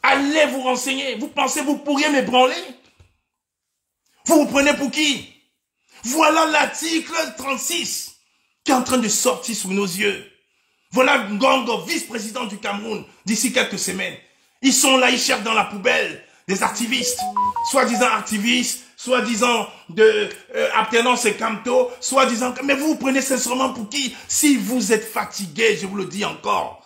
Allez vous renseigner. Vous pensez que vous pourriez m'ébranler? Vous vous prenez pour qui? Voilà l'article 36 qui est en train de sortir sous nos yeux. Voilà Ngongo, vice-président du Cameroun, d'ici quelques semaines. Ils sont là, ils cherchent dans la poubelle des activistes, soi-disant activistes, soi-disant de appartenance et Camto, soi-disant... Mais vous vous prenez sincèrement pour qui? Si vous êtes fatigué, je vous le dis encore,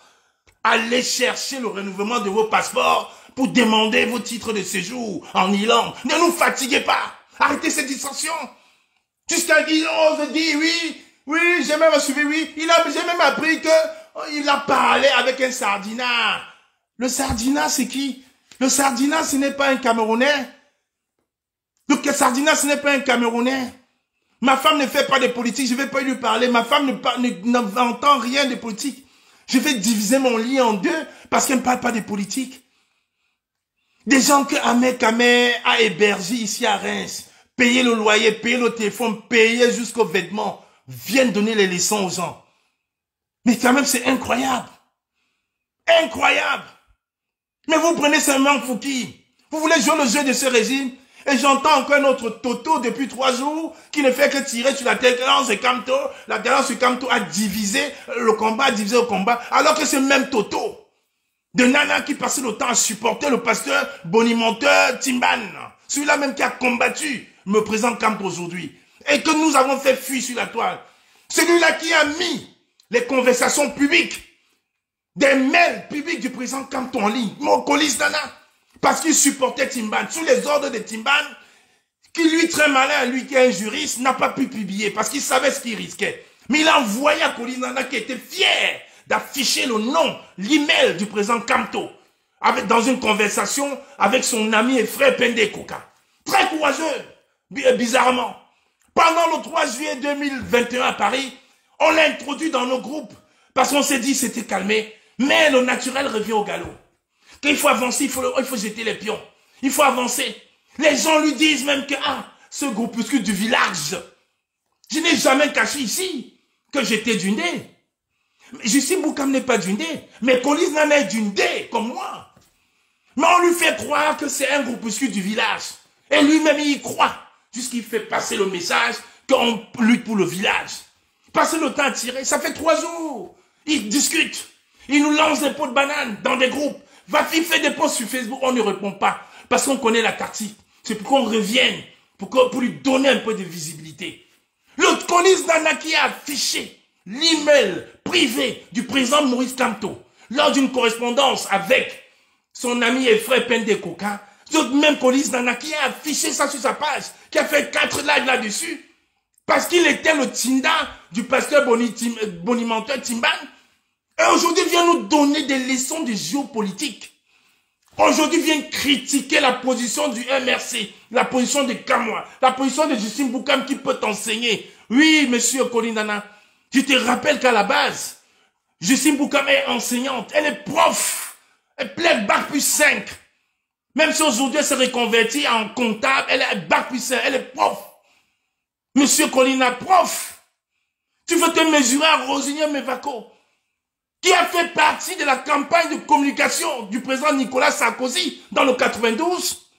allez chercher le renouvellement de vos passeports pour demander vos titres de séjour en Irlande. Ne nous fatiguez pas. Arrêtez cette distraction. Jusqu'à Guillaume dit oui, j'ai même suivi, oui. J'ai même appris que il a parlé avec un sardinat. Le sardinat, c'est qui? Le Sardina, ce n'est pas un Camerounais. Le Sardina, ce n'est pas un Camerounais. Ma femme ne fait pas de politique, je ne vais pas lui parler. Ma femme n'entend rien de politique. Je vais diviser mon lit en deux parce qu'elle ne parle pas de politique. Des gens que Ahmed Kamé a hébergés ici à Reims, payer le loyer, payer le téléphone, payer jusqu'aux vêtements, viennent donner les leçons aux gens. Mais quand même, c'est incroyable. Incroyable. Mais vous prenez seulement Fouki. Vous voulez jouer le jeu de ce régime. Et j'entends encore notre Toto depuis 3 jours qui ne fait que tirer sur la Terence et Kamto. La Terence et Kamto a divisé le combat, alors que c'est même Toto. De Nana qui passait le temps à supporter le pasteur bonimenteur Timban. Celui-là même qui a combattu me présente Kamto aujourd'hui. Et que nous avons fait fuir sur la toile. Celui-là qui a mis les conversations publiques, des mails publics du président Kamto en ligne, Mokolis Nana. Parce qu'il supportait Timban, sous les ordres de Timban, qui lui, très malin, lui qui est un juriste, n'a pas pu publier parce qu'il savait ce qu'il risquait. Mais il a envoyé à Kolis Nana qui était fier d'afficher le nom, l'email du président Kamto, dans une conversation avec son ami et frère Pende Koka. Très courageux, bizarrement. Pendant le 3 juillet 2021 à Paris, on l'a introduit dans nos groupes parce qu'on s'est dit c'était calmé, mais le naturel revient au galop. Qu'il faut avancer, il faut jeter les pions. Il faut avancer. Les gens lui disent même que, ce groupuscule du village, je n'ai jamais caché ici que j'étais d'une dé. Justin Boukam n'est pas d'une dé, mais Kolis Nana est d'une dé, comme moi. Mais on lui fait croire que c'est un groupuscule du village. Et lui-même, il y croit, jusqu'il fait passer le message qu'on lutte pour le village. Passer le temps à tirer, ça fait 3 jours. Ils discutent. Ils nous lancent des pots de banane dans des groupes. Va-t-il faire des posts sur Facebook, on ne répond pas. Parce qu'on connaît la tactique. C'est pour qu'on revienne, pour lui donner un peu de visibilité. Le Kolis Nana qui a affiché l'email privé du président Maurice Kamto lors d'une correspondance avec son ami et frère Pende Koka. Le même Kolis Nana qui a affiché ça sur sa page, qui a fait 4 likes là-dessus. Parce qu'il était le Tinda du pasteur bonimenteur Timban. Et aujourd'hui, il vient nous donner des leçons de géopolitique. Aujourd'hui, il vient critiquer la position du MRC, la position de Kamwa, la position de Justin Boukam qui peut t'enseigner. Oui, monsieur Kolis Nana, je te rappelle qu'à la base, Justin Boukam est enseignante, elle est prof, elle plaide Bac plus 5. Même si aujourd'hui elle s'est reconvertie en comptable, elle est Bac plus 5, elle est prof. Monsieur Kolis Nana, prof. Tu veux te mesurer à Rosignan Mevako, qui a fait partie de la campagne de communication du président Nicolas Sarkozy dans le 92.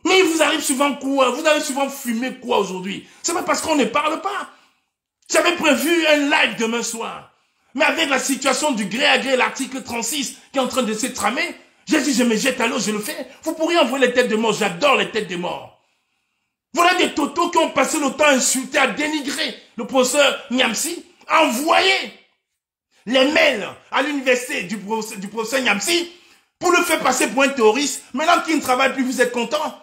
Mais il vous arrive souvent quoi? Vous avez souvent fumé quoi aujourd'hui? C'est pas parce qu'on ne parle pas. J'avais prévu un live demain soir. Mais avec la situation du gré à gré, l'article 36 qui est en train de se tramer, j'ai dit je me jette à l'eau, je le fais. Vous pourriez envoyer les têtes de mort, j'adore les têtes de mort. Voilà des totos qui ont passé le temps à insulter, à dénigrer le professeur Niamsi, à envoyer les mails à l'université du professeur Niamsi pour le faire passer pour un terroriste. Maintenant qu'il ne travaille plus, vous êtes content.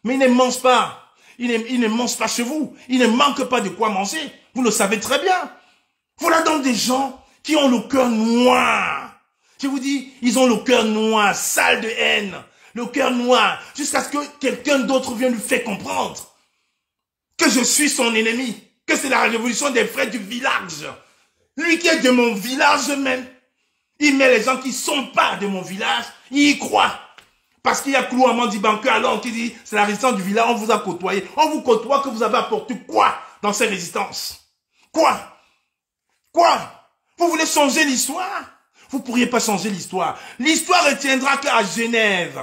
Mais il ne mange pas. Il ne mange pas chez vous. Il ne manque pas de quoi manger. Vous le savez très bien. Voilà donc des gens qui ont le cœur noir. Je vous dis, ils ont le cœur noir, sale de haine. Le cœur noir, jusqu'à ce que quelqu'un d'autre vienne lui faire comprendre que je suis son ennemi, que c'est la révolution des frères du village. Lui qui est de mon village même, il met les gens qui ne sont pas de mon village, il y croit. Parce qu'il y a Clou Amandi Banque alors qui dit, c'est la résistance du village, on vous a côtoyé. On vous côtoie que vous avez apporté quoi dans ces résistances? Quoi? Quoi? Vous voulez changer l'histoire? Vous ne pourriez pas changer l'histoire. L'histoire retiendra qu'à Genève.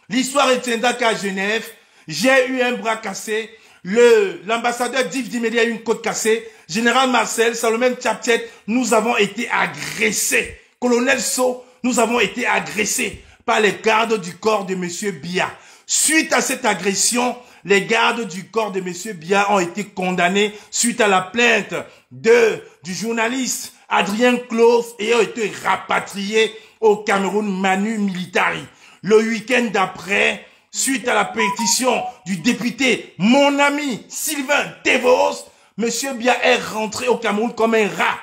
L'histoire retiendra qu'à Genève, j'ai eu un bras cassé. L'ambassadeur d'Yves Dimédi a eu une côte cassée. Général Marcel, Salomon Tchaptiet, nous avons été agressés. Colonel So, nous avons été agressés par les gardes du corps de M. Biya. Suite à cette agression, les gardes du corps de M. Biya ont été condamnés suite à la plainte du journaliste Adrien Clos et ont été rapatriés au Cameroun Manu Militari. Le week-end d'après, suite à la pétition du député, mon ami Sylvain Tevos, M. Biya est rentré au Cameroun comme un rat.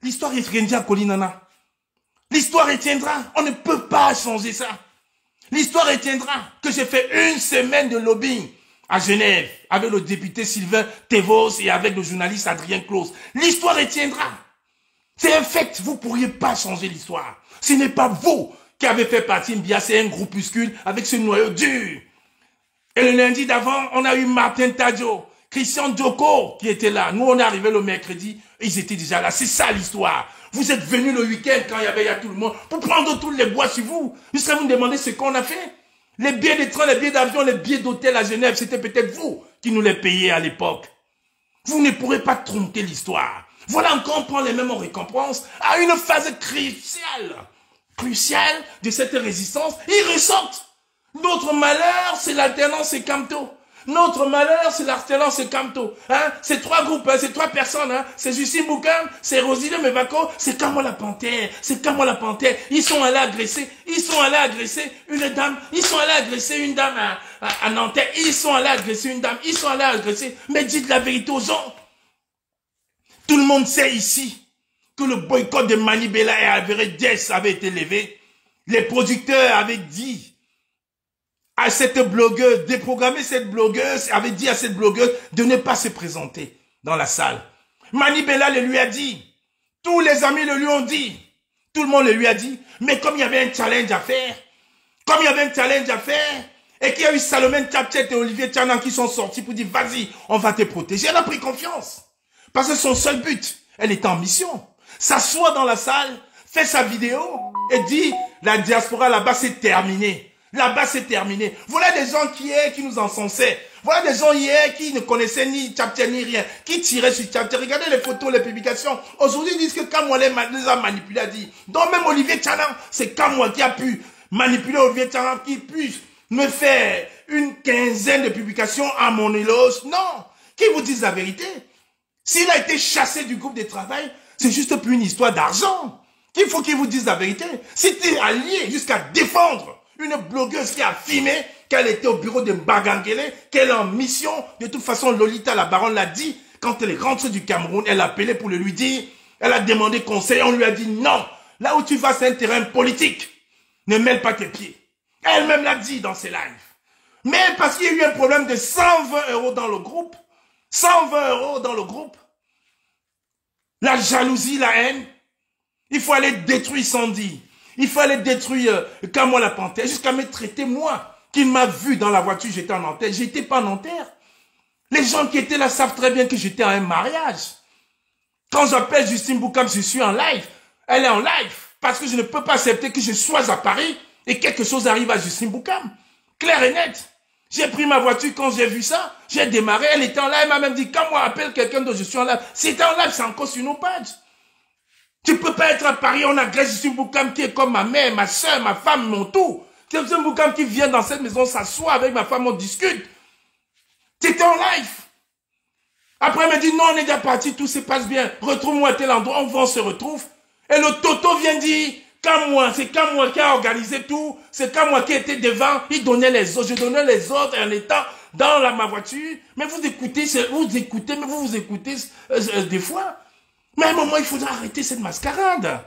L'histoire retiendra, Kolis Nana. L'histoire retiendra. On ne peut pas changer ça. L'histoire retiendra que j'ai fait une semaine de lobbying à Genève avec le député Sylvain Tevos et avec le journaliste Adrien Claus. L'histoire retiendra. C'est un fait, vous ne pourriez pas changer l'histoire. Ce n'est pas vous qui avez fait partie Mbia, c'est un groupuscule avec ce noyau dur. Et le lundi d'avant, on a eu Martin Tadjo, Christian Djoko qui était là. Nous, on est arrivé le mercredi, ils étaient déjà là. C'est ça l'histoire. Vous êtes venus le week-end quand il y a tout le monde pour prendre tous les bois sur vous. Jusqu'à vous me demander ce qu'on a fait. Les billets de train, les billets d'avion, les billets d'hôtel à Genève, c'était peut-être vous qui nous les payiez à l'époque. Vous ne pourrez pas tromper l'histoire. Voilà encore, on prend les mêmes récompenses à une phase cruciale de cette résistance. Ils ressortent. Notre malheur, c'est l'alternance et Camto. Notre malheur, c'est l'alternance et Camto. Hein? C'est trois groupes, hein? C'est trois personnes. Hein? C'est Justine Boukam, c'est Rosine Mevako, c'est Kamwa la Panthère. C'est Kamwa la Panthère. Ils sont allés agresser. Ils sont allés agresser une dame. Ils sont allés agresser une dame à Nanterre. Ils sont allés agresser une dame. Ils sont allés agresser. Mais dites la vérité aux gens. Tout le monde sait ici que le boycott de Manibela et Alvarez avait été levé. Les producteurs avaient dit à cette blogueuse, déprogrammer cette blogueuse, avait dit à cette blogueuse de ne pas se présenter dans la salle. Manibela le lui a dit, tous les amis le lui ont dit, tout le monde le lui a dit, mais comme il y avait un challenge à faire, et qu'il y a eu Salomon Tchatchet et Olivier Tchanan qui sont sortis pour dire, vas-y, on va te protéger, elle a pris confiance. Parce que son seul but, elle était en mission. S'assoit dans la salle, fait sa vidéo et dit, la diaspora là-bas c'est terminé. Là-bas, c'est terminé. Voilà des gens qui nous encensaient. Voilà des gens hier qui ne connaissaient ni Tchatcher ni rien, qui tiraient sur Tchatcher. Regardez les photos, les publications. Aujourd'hui, ils disent que Kamwa les a manipulés, a dit. Donc même Olivier Tchanan, c'est Kamwa qui a pu manipuler Olivier Tchanan, qui puisse me faire une quinzaine de publications à mon éloge. Non. Qui vous dise la vérité? S'il a été chassé du groupe de travail, c'est juste plus une histoire d'argent. Il faut qu'il vous dise la vérité. Si tu es allié jusqu'à défendre une blogueuse qui a affirmé qu'elle était au bureau de Mbagangele, qu'elle est en mission. De toute façon, Lolita, la baronne, l'a dit. Quand elle est rentrée du Cameroun, elle a appelé pour le lui dire. Elle a demandé conseil. On lui a dit non. Là où tu vas, c'est un terrain politique. Ne mêle pas tes pieds. Elle-même l'a dit dans ses lives. Mais parce qu'il y a eu un problème de 120 € dans le groupe, 120 € dans le groupe, la jalousie, la haine, il faut aller détruire Sandy. Il fallait détruire Kamwa la Panthère jusqu'à me traiter moi, qui m'a vu dans la voiture, j'étais en Nanterre. J'étais pas en Nanterre. Les gens qui étaient là savent très bien que j'étais à un mariage. Quand j'appelle Justine Boukam, je suis en live. Elle est en live. Parce que je ne peux pas accepter que je sois à Paris et quelque chose arrive à Justine Boukam. Clair et net. J'ai pris ma voiture quand j'ai vu ça. J'ai démarré. Elle était en live. Elle m'a même dit, Kamwa appelle quelqu'un d'autre, je suis en live. C'était en live, c'est encore sur nos pages. Tu peux pas être à Paris, on agresse Justine Boukam qui est comme ma mère, ma soeur, ma femme, mon tout. C'est Justine Boukam qui vient dans cette maison, s'assoit avec ma femme, on discute. Tu étais en live. Après, elle me dit, non, on est déjà parti, tout se passe bien. Retrouve-moi à tel endroit, on se retrouve. Et le Toto vient dire, Kamwa, c'est Kamwa qui a organisé tout, c'est Kamwa qui était devant, il donnait les autres, je donnais les autres en étant dans ma voiture. Mais vous écoutez, mais vous écoutez des fois. Mais à un moment, il faudra arrêter cette mascarade.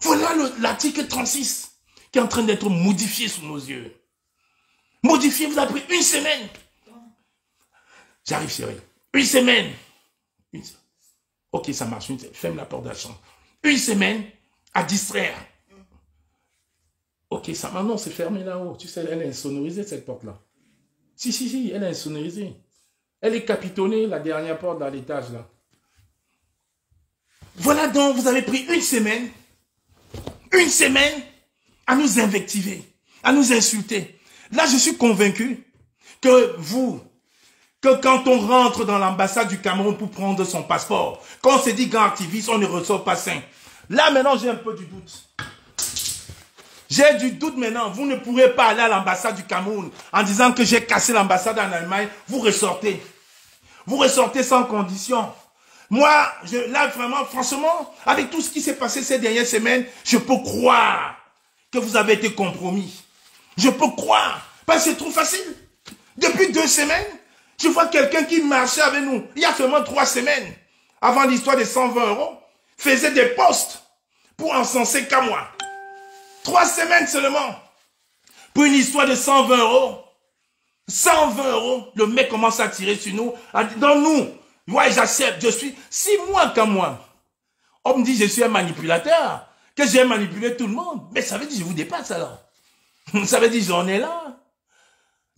Voilà l'article 36 qui est en train d'être modifié sous nos yeux. Modifié, vous avez pris une semaine. J'arrive, Cyril. Une semaine. Ok, ça marche. Ferme la porte de la chambre. Une semaine à distraire. Ok, ça marche. Non, c'est fermé là-haut. Tu sais, elle est insonorisée, cette porte-là. Si, elle est insonorisée. Elle est capitonnée, la dernière porte dans l'étage, là. Voilà donc, vous avez pris une semaine à nous invectiver, à nous insulter. Là, je suis convaincu que quand on rentre dans l'ambassade du Cameroun pour prendre son passeport, quand on se dit grand activiste, on ne ressort pas sain. Là, maintenant, j'ai un peu du doute. J'ai du doute maintenant. Vous ne pourrez pas aller à l'ambassade du Cameroun en disant que j'ai cassé l'ambassade en Allemagne. Vous ressortez. Vous ressortez sans condition. Moi, là, vraiment, franchement, avec tout ce qui s'est passé ces dernières semaines, je peux croire que vous avez été compromis. Je peux croire. Parce que c'est trop facile. Depuis 2 semaines, je vois quelqu'un qui marchait avec nous. Il y a seulement 3 semaines, avant l'histoire des 120 €, faisait des posts pour encenser Kamwa. 3 semaines seulement. Pour une histoire de 120 €. 120 €, le mec commence à tirer sur nous. Dans nous, ouais, j'accepte, je suis... Si moi, comme moi, on me dit je suis un manipulateur, que j'ai manipulé tout le monde, mais ça veut dire que je vous dépasse alors. Ça veut dire j'en ai là.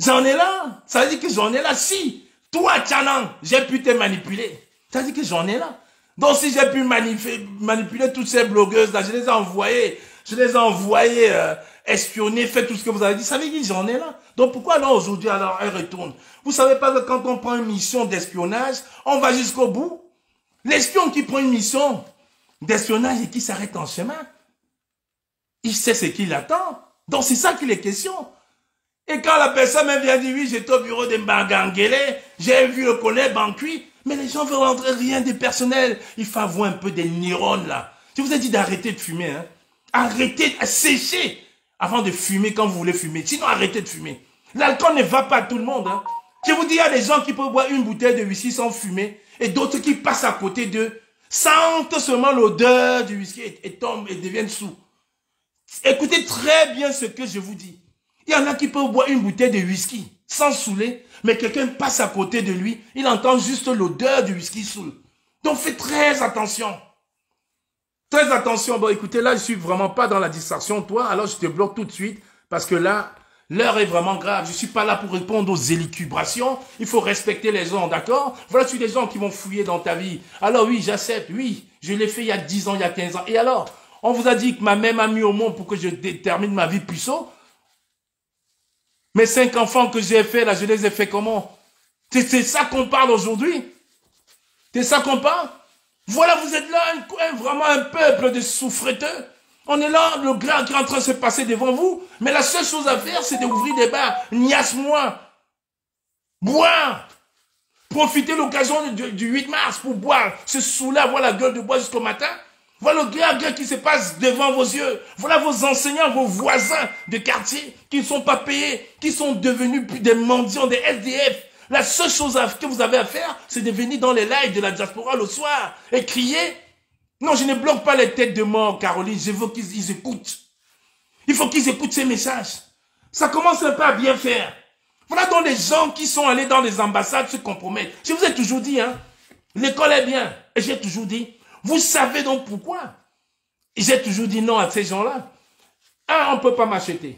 J'en ai là. Ça veut dire que j'en ai là. Si, toi, Tchanan, j'ai pu te manipuler, ça veut dire que j'en ai là. Donc si j'ai pu manipuler toutes ces blogueuses là, je les ai envoyées espionner, faire tout ce que vous avez dit, ça veut dire que j'en ai là. Donc pourquoi alors aujourd'hui, alors elle retourne? Vous savez pas que quand on prend une mission d'espionnage, on va jusqu'au bout? L'espion qui prend une mission d'espionnage et qui s'arrête en chemin, il sait ce qu'il attend. Donc c'est ça qu'il est question. Et quand la personne même vient dire, oui, j'étais au bureau de Mbangangele, j'ai vu le collègue Bankui, mais les gens veulent rentrer rien de personnel. Il faut avoir un peu des neurones là. Je vous ai dit d'arrêter de fumer. Hein. Arrêtez, sécher avant de fumer quand vous voulez fumer. Sinon, arrêtez de fumer. L'alcool ne va pas à tout le monde. Hein. Je vous dis, il y a des gens qui peuvent boire une bouteille de whisky sans fumer et d'autres qui passent à côté d'eux, sentent seulement l'odeur du whisky et tombent et deviennent sous. Écoutez très bien ce que je vous dis. Il y en a qui peuvent boire une bouteille de whisky sans saouler, mais quelqu'un passe à côté de lui, il entend juste l'odeur du whisky saoul. Donc faites très attention. Très attention. Bon, écoutez, là, je suis vraiment pas dans la distraction, toi, alors je te bloque tout de suite, parce que là, l'heure est vraiment grave. Je suis pas là pour répondre aux élucubrations. Il faut respecter les gens, d'accord? Voilà, tu des gens qui vont fouiller dans ta vie. Alors oui, j'accepte, oui, je l'ai fait il y a 10 ans, il y a 15 ans. Et alors, on vous a dit que ma mère m'a mis au monde pour que je détermine ma vie puceau. Mes 5 enfants que j'ai fait, là, je les ai fait comment? C'est ça qu'on parle aujourd'hui? C'est ça qu'on parle? Voilà, vous êtes là, vraiment un peuple de souffreteux. On est là, le grand qui est en train de se passer devant vous. Mais la seule chose à faire, c'est d'ouvrir des bars. Niasse-moi. Boire. Profitez de l'occasion du 8 mars pour boire. Se saouler, avoir la gueule de bois jusqu'au matin. Voilà le grand qui se passe devant vos yeux. Voilà vos enseignants, vos voisins de quartier qui ne sont pas payés, qui sont devenus des mendiants, des SDF. La seule chose que vous avez à faire, c'est de venir dans les lives de la diaspora le soir et crier. Non, je ne bloque pas les têtes de mort, Caroline. Je veux qu'ils écoutent. Il faut qu'ils écoutent ces messages. Ça commence un peu à bien faire. Voilà donc les gens qui sont allés dans les ambassades se compromettent. Je vous ai toujours dit, hein, l'école est bien. Et j'ai toujours dit, vous savez donc pourquoi? Et j'ai toujours dit non à ces gens-là. On ne peut pas m'acheter.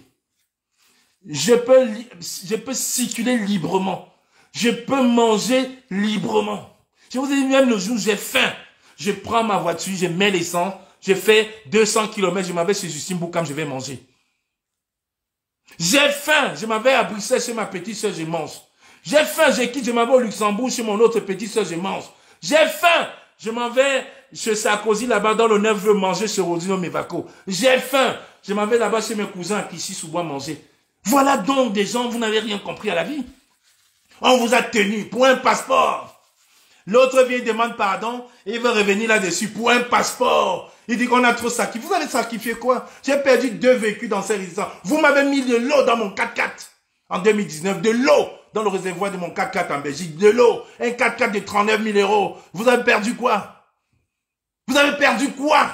Je peux circuler librement. Je peux manger librement. Je vous ai dit, même le jour où j'ai faim, je prends ma voiture, je mets l'essence, je fais 200 km, je m'en vais chez Justine Boukam, je vais manger. J'ai faim, je m'en vais à Bruxelles chez ma petite soeur, je mange. J'ai faim, je quitte, je m'en vais au Luxembourg chez mon autre petite soeur, je mange. J'ai faim, je m'en vais chez Sarkozy là-bas dans le 9, je veux manger chez Rodino Mevako. J'ai faim, je m'en vais là-bas chez mes cousins qui ici sous-bois manger. Voilà donc des gens, vous n'avez rien compris à la vie. On vous a tenu pour un passeport. L'autre vient demande pardon et il veut revenir là-dessus pour un passeport. Il dit qu'on a trop sacrifié. Vous avez sacrifié quoi? J'ai perdu 2 véhicules dans ces résidences. Vous m'avez mis de l'eau dans mon 4x4 en 2019. De l'eau dans le réservoir de mon 4x4 en Belgique. De l'eau. Un 4x4 de 39 000 €. Vous avez perdu quoi? Vous avez perdu quoi?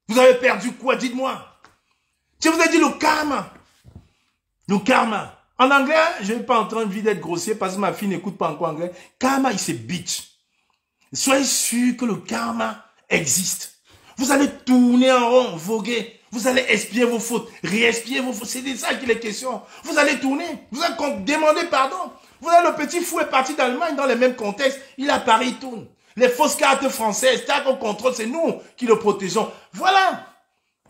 Vous avez perdu quoi? Dites-moi. Je vous ai dit le karma. Le karma. En anglais, je ne suis pas en train de d'être grossier parce que ma fille n'écoute pas encore anglais. Karma, c'est bitch. Soyez sûr que le karma existe. Vous allez tourner en rond, voguer. Vous allez expier vos fautes, réexpier vos fautes. C'est de ça qu'il est question. Vous allez tourner. Vous allez demander pardon. Vous avez le petit fou est parti d'Allemagne dans le même contexte. Il apparaît, il tourne. Les fausses cartes françaises, tac au contrôle, c'est nous qui le protégeons. Voilà.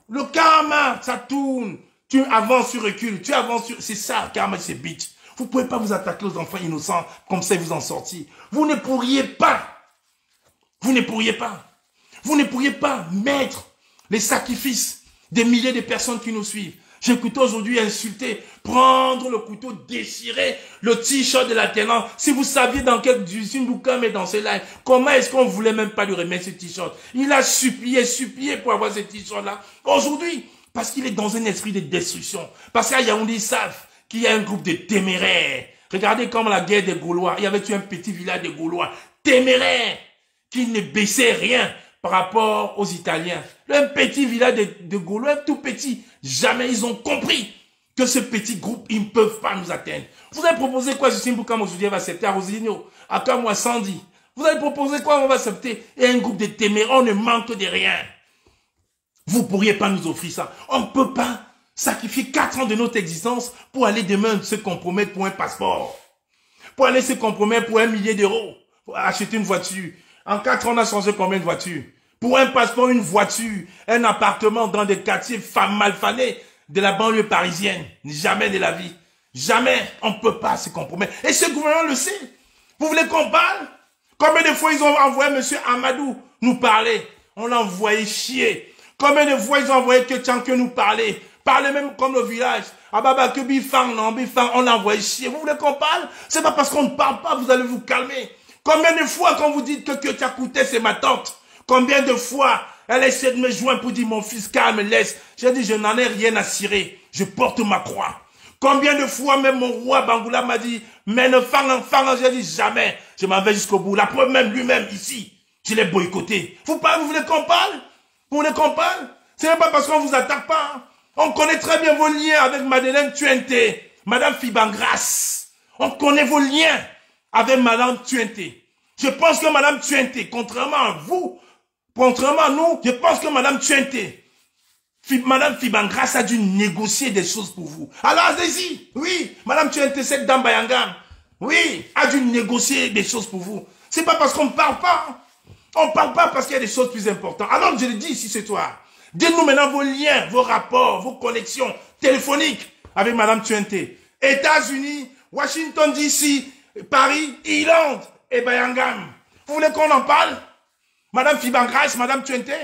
Le karma, ça tourne. Tu avances, tu recules, tu avances, c'est ça, karma, c'est bitch. Vous ne pouvez pas vous attaquer aux enfants innocents comme ça et vous en sortir. Vous ne pourriez pas. Vous ne pourriez pas. Vous ne pourriez pas mettre les sacrifices des milliers de personnes qui nous suivent. J'écoute aujourd'hui insulter, prendre le couteau, déchirer le t-shirt de l'alternant. Si vous saviez dans quel usine Boukam est dans ce live, comment est-ce qu'on ne voulait même pas lui remettre ce t-shirt? Il a supplié pour avoir ce t-shirt-là. Aujourd'hui, parce qu'il est dans un esprit de destruction. Parce qu'à Yaoundé, ils savent qu'il y a un groupe de téméraires. Regardez comme la guerre des Gaulois. Il y avait un petit village de Gaulois téméraires qui ne baissaient rien par rapport aux Italiens. Un petit village de Gaulois, tout petit. Jamais ils ont compris que ce petit groupe, ils ne peuvent pas nous atteindre. Vous avez proposé quoi, Justine Boukam aujourd'hui va accepter à Rosilino, à Kamwa Sandy? Vous avez proposé quoi, on va accepter? Et un groupe de téméraires, on ne manque de rien. Vous ne pourriez pas nous offrir ça. On ne peut pas sacrifier 4 ans de notre existence pour aller demain se compromettre pour un passeport. Pour aller se compromettre pour 1 millier d'euros. Pour acheter une voiture. En 4 ans, on a changé combien de voitures? Pour un passeport, une voiture, un appartement dans des quartiers malfanés de la banlieue parisienne. Jamais de la vie. Jamais. On ne peut pas se compromettre. Et ce gouvernement le sait. Vous voulez qu'on parle? Combien de fois ils ont envoyé M. Amadou nous parler? On l'a envoyé chier. Combien de fois ils ont envoyé que nous parler? Parler même comme le village. Ababa que Bifang, non, Bifang, on l'a envoyé chier. Vous voulez qu'on parle? C'est pas parce qu'on ne parle pas, vous allez vous calmer. Combien de fois quand vous dites que Tchakoutè c'est ma tante? Combien de fois elle essaie de me joindre pour dire mon fils calme, laisse. J'ai dit je n'en ai rien à cirer. Je porte ma croix. Combien de fois même mon roi Bangoula m'a dit mais ne fang, j'ai dit jamais. Je m'en vais jusqu'au bout. La preuve même lui-même ici. Je l'ai boycotté. Vous voulez qu'on parle? Vous voulez qu'on parle? Ce n'est pas parce qu'on vous attaque pas. Hein. On connaît très bien vos liens avec Madeleine Tuenté, Madame Fibangras. On connaît vos liens avec Madame Tuenté. Je pense que Madame Tuenté, contrairement à vous, contrairement à nous, je pense que Madame Tuenté, Madame Fibangras a dû négocier des choses pour vous. Alors allez-y. Oui, Madame Tuenté, cette dame Bayangam, oui, a dû négocier des choses pour vous. C'est pas parce qu'on ne parle pas. Hein. On ne parle pas parce qu'il y a des choses plus importantes. Alors je le dis ici ce soir. Dites-nous maintenant vos liens, vos rapports, vos connexions téléphoniques avec Madame Tuenté. États-Unis, Washington DC, Paris, Irlande et Bayangam. Vous voulez qu'on en parle? Madame Fibangras, Madame Tuenté,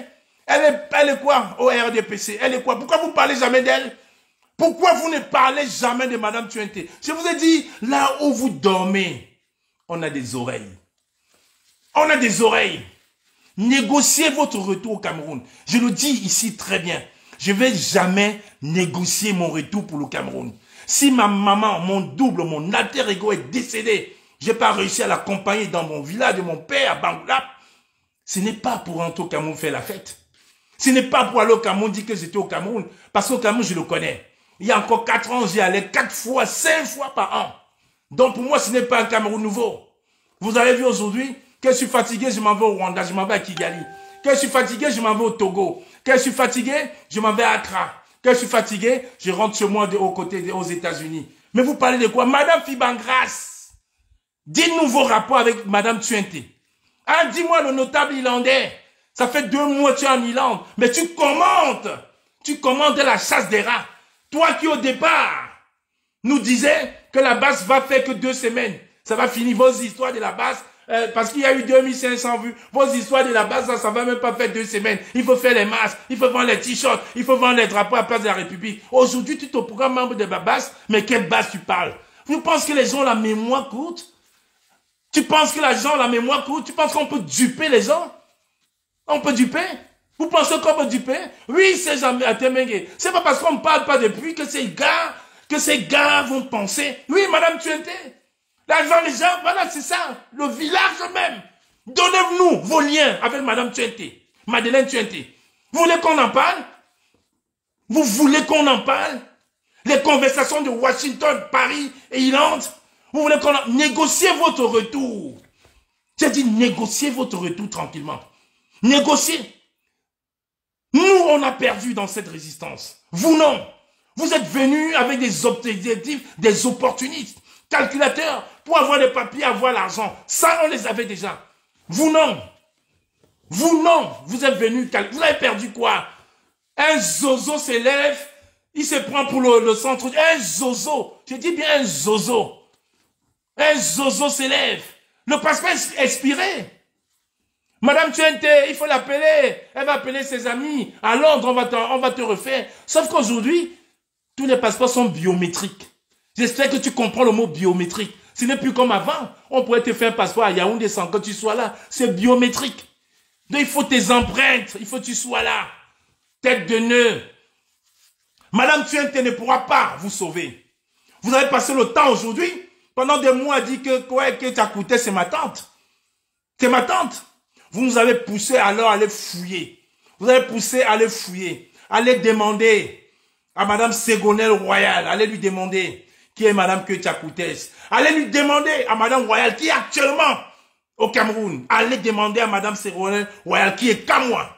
elle est quoi au RDPC? Elle est quoi? Pourquoi vous ne parlez jamais d'elle? Pourquoi vous ne parlez jamais de Madame Tuenté? Je vous ai dit, là où vous dormez, on a des oreilles. On a des oreilles. Négociez votre retour au Cameroun. Je le dis ici très bien. Je ne vais jamais négocier mon retour pour le Cameroun. Si ma maman, mon double, mon alter ego est décédé, je n'ai pas réussi à l'accompagner dans mon village de mon père, à Bangoula, ce n'est pas pour rentrer au Cameroun faire la fête. Ce n'est pas pour aller au Cameroun dire que j'étais au Cameroun. Parce qu'au Cameroun, je le connais. Il y a encore 4 ans, j'y allais 4 fois, 5 fois par an. Donc pour moi, ce n'est pas un Cameroun nouveau. Vous avez vu aujourd'hui que je suis fatigué, je m'en vais au Rwanda, je m'en vais à Kigali. Que je suis fatigué, je m'en vais au Togo. Que je suis fatigué, je m'en vais à Accra. Que je suis fatigué, je rentre chez moi aux États-Unis. Mais vous parlez de quoi? Madame Fibangras, dites-nous vos rapports avec Madame Tuenté. Ah, dis-moi le notable irlandais. Ça fait 2 mois que tu es en Irlande. Mais tu commandes la chasse des rats. Toi qui au départ nous disais que la base va faire que 2 semaines. Ça va finir vos histoires de la base. Parce qu'il y a eu 2500 vues. Vos histoires de la base, ça va même pas faire 2 semaines. Il faut faire les masques, il faut vendre les t-shirts, il faut vendre les drapeaux à la place de la République. Aujourd'hui, tu te programmes membre de la base, mais quelle base tu parles? Tu penses que les gens ont la mémoire courte? Tu penses que les gens ont la mémoire courte? Tu penses qu'on peut duper les gens? On peut duper? Vous pensez qu'on peut duper? Oui, c'est jamais à Temengue. C'est pas parce qu'on ne parle pas depuis que ces gars vont penser. Oui, Madame Tuenté. L'argent, les gens, voilà, c'est ça. Le village même. Donnez-nous vos liens avec Madame Tuenté. Madeleine Tuenté. Vous voulez qu'on en parle? Vous voulez qu'on en parle? Les conversations de Washington, Paris et Irlande. Vous voulez qu'on en... Négociez votre retour. J'ai dit négociez votre retour tranquillement. Négociez. Nous, on a perdu dans cette résistance. Vous, non. Vous êtes venus avec des objectifs, des opportunistes. Calculateurs, pour avoir des papiers, avoir l'argent. Ça, on les avait déjà. Vous, non. Vous, non. Vous êtes venus, vous avez perdu quoi? Un zozo s'élève, il se prend pour le centre. Un zozo. Je dis bien un zozo. Un zozo s'élève. Le passeport est expiré. Madame Tuenté, il faut l'appeler. Elle va appeler ses amis. À Londres, on va te refaire. Sauf qu'aujourd'hui, tous les passeports sont biométriques. J'espère que tu comprends le mot biométrique. Ce n'est plus comme avant. On pourrait te faire un passeport à Yaoundé sans que tu sois là. C'est biométrique. Donc il faut tes empreintes. Il faut que tu sois là. Tête de nœud. Madame Tuenté ne pourra pas vous sauver. Vous avez passé le temps aujourd'hui, pendant des mois, à dire que Tchakoutè, c'est ma tante. C'est ma tante. Vous nous avez poussé alors à aller fouiller. Vous avez poussé à aller fouiller. À aller demander à Madame Ségolène Royal, allez lui demander qui est Madame Ketia Koutès. Allez lui demander à Madame Royal qui est actuellement au Cameroun. Allez demander à Madame Ségolène Royal qui est Kamois.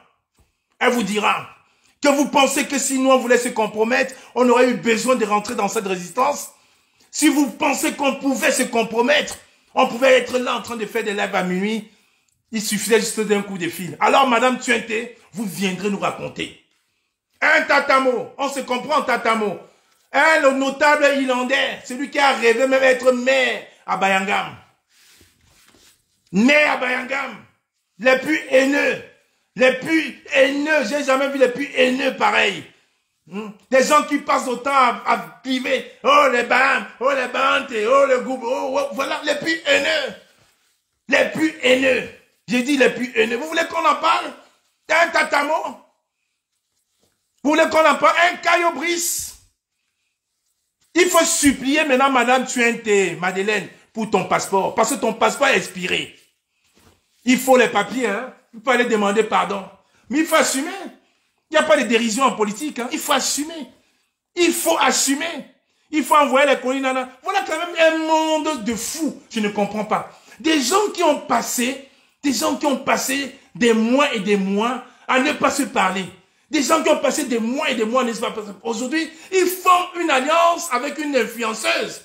Elle vous dira que vous pensez que si nous on voulait se compromettre, on aurait eu besoin de rentrer dans cette résistance. Si vous pensez qu'on pouvait se compromettre, on pouvait être là en train de faire des lives à minuit, il suffisait juste d'un coup de fil. Alors Madame Tuenté, vous viendrez nous raconter. Un tatamo, on se comprend en tatamo. Le notable irlandais, celui qui a rêvé même être maire à Bayangam. Maire à Bayangam. Les plus haineux. Les plus haineux. J'ai jamais vu les plus haineux pareil. Des gens qui passent autant à cliver. Oh les bandes, oh les bandes, oh le groupe. Oh, voilà les plus haineux. Les plus haineux. J'ai dit les plus haineux. Vous voulez qu'on en parle? Un tatamo? Vous voulez qu'on en parle? Un Caillou Brice? Il faut supplier maintenant Madame Tuenté, Madeleine, pour ton passeport. Parce que ton passeport est expiré. Il faut les papiers, hein. Il faut aller demander pardon. Mais il faut assumer. Il n'y a pas de dérision en politique, hein. Il faut assumer. Il faut assumer. Il faut envoyer les colis, nana. Voilà quand même un monde de fous. Je ne comprends pas. Des gens qui ont passé des mois et des mois à ne pas se parler. Des gens qui ont passé des mois et des mois, n'est-ce pas? Aujourd'hui, ils font une alliance avec une influenceuse.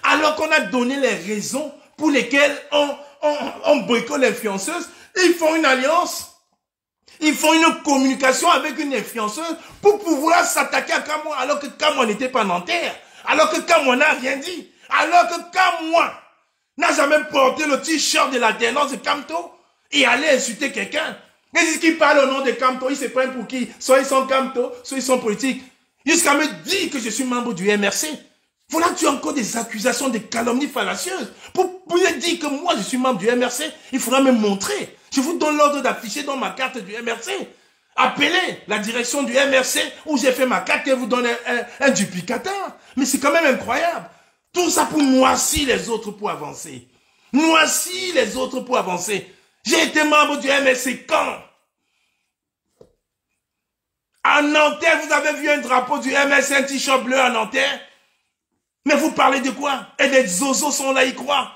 Alors qu'on a donné les raisons pour lesquelles on boycotte l'influenceuse. Ils font une alliance. Ils font une communication avec une influenceuse pour pouvoir s'attaquer à Kamwa. Alors que Kamwa n'était pas nanterre. Alors que Kamwa n'a rien dit. Alors que Kamwa n'a jamais porté le t-shirt de l'alternance de Kamto et allait insulter quelqu'un. Ils disent qu'ils parlent au nom de Kamto, ils se prennent pour qui? Soit ils sont Kamto, soit ils sont politiques. Jusqu'à me dire que je suis membre du MRC. Voilà que tu as encore des accusations de calomnie fallacieuses. Pour dire que moi je suis membre du MRC, il faudra me montrer. Je vous donne l'ordre d'afficher dans ma carte du MRC. Appelez la direction du MRC où j'ai fait ma carte et vous donne un duplicateur. Mais c'est quand même incroyable. Tout ça pour noircir les autres pour avancer. Noircir les autres pour avancer. J'ai été membre du MRC quand? À Nanterre, vous avez vu un drapeau du MRC, un t-shirt bleu à Nanterre? Mais vous parlez de quoi? Et les zozos sont là, ils croient.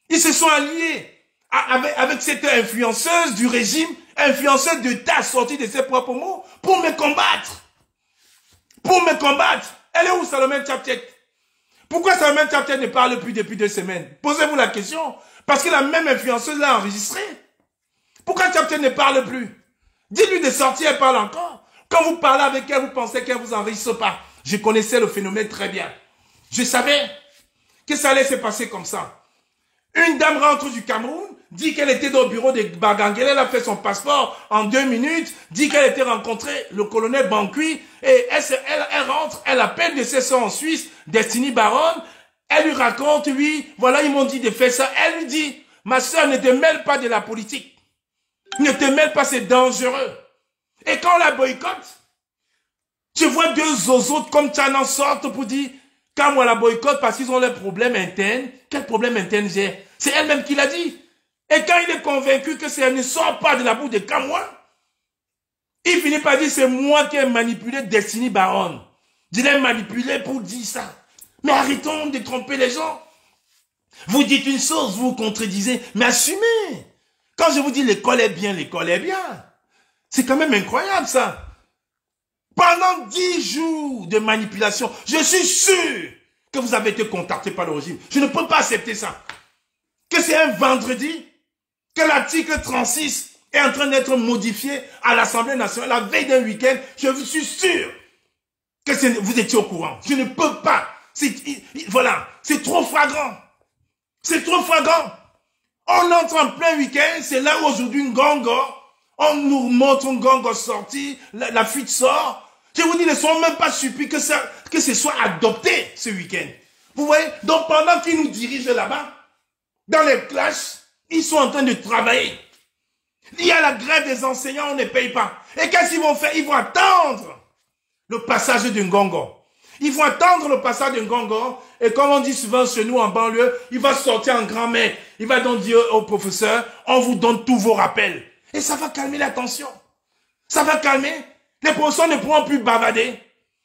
Ils se sont alliés avec cette influenceuse du régime, influenceuse de ta sortie de ses propres mots, pour me combattre. Pour me combattre. Elle est où, Salomé Tchaptiek? Pourquoi Salomé Tchaptiek ne parle plus depuis 2 semaines? Posez-vous la question. Parce que la même influenceuse l'a enregistré. Pourquoi Tchaptiek ne parle plus? Dites-lui de sortir, elle parle encore. Quand vous parlez avec elle, vous pensez qu'elle vous enregistre pas. Je connaissais le phénomène très bien. Je savais que ça allait se passer comme ça. Une dame rentre du Cameroun, dit qu'elle était dans le bureau de Bagangele, elle a fait son passeport en 2 minutes, dit qu'elle était rencontrée le colonel Bankui, et elle rentre, elle appelle de ses soeurs en Suisse, Destiny Baron, elle lui raconte, oui, voilà, ils m'ont dit de faire ça. Elle lui dit, ma soeur, ne te mêle pas de la politique. Ne te mêle pas, c'est dangereux. Et quand on la boycotte, tu vois 2 zozos comme Tchanan sortent pour dire, quand moi la boycotte parce qu'ils ont leurs problèmes internes, quel problème interne j'ai? C'est elle-même qui l'a dit. Et quand il est convaincu que elle ne sort pas de la bouche de Kamwa, il finit par dire, c'est moi qui ai manipulé Destiny Baron. Je l'ai manipulé pour dire ça. Mais arrêtons de tromper les gens. Vous dites une chose, vous vous contredisez, mais assumez. Quand je vous dis l'école est bien, l'école est bien. C'est quand même incroyable ça. Pendant 10 jours de manipulation, je suis sûr que vous avez été contacté par le régime. Je ne peux pas accepter ça. Que c'est un vendredi, que l'article 36 est en train d'être modifié à l'Assemblée nationale la veille d'un week-end. Je suis sûr que vous étiez au courant. Je ne peux pas. Voilà, c'est trop flagrant. C'est trop flagrant. On entre en plein week-end, c'est là où aujourd'hui Ngongo, on nous montre Ngongo sorti, la fuite sort. Je vous dis, ils ne sont même pas surpris que ce soit adopté ce week-end. Vous voyez? Donc pendant qu'ils nous dirigent là-bas, dans les clashs, ils sont en train de travailler. Il y a la grève des enseignants, on ne paye pas. Et qu'est-ce qu'ils vont faire? Ils vont attendre le passage de Ngongo. Ils vont attendre le passage de Ngongo. Et comme on dit souvent chez nous en banlieue, il va sortir en grand maître. Il va donc dire au professeur, on vous donne tous vos rappels. Et ça va calmer la tension. Ça va calmer. Les professeurs ne pourront plus bavader.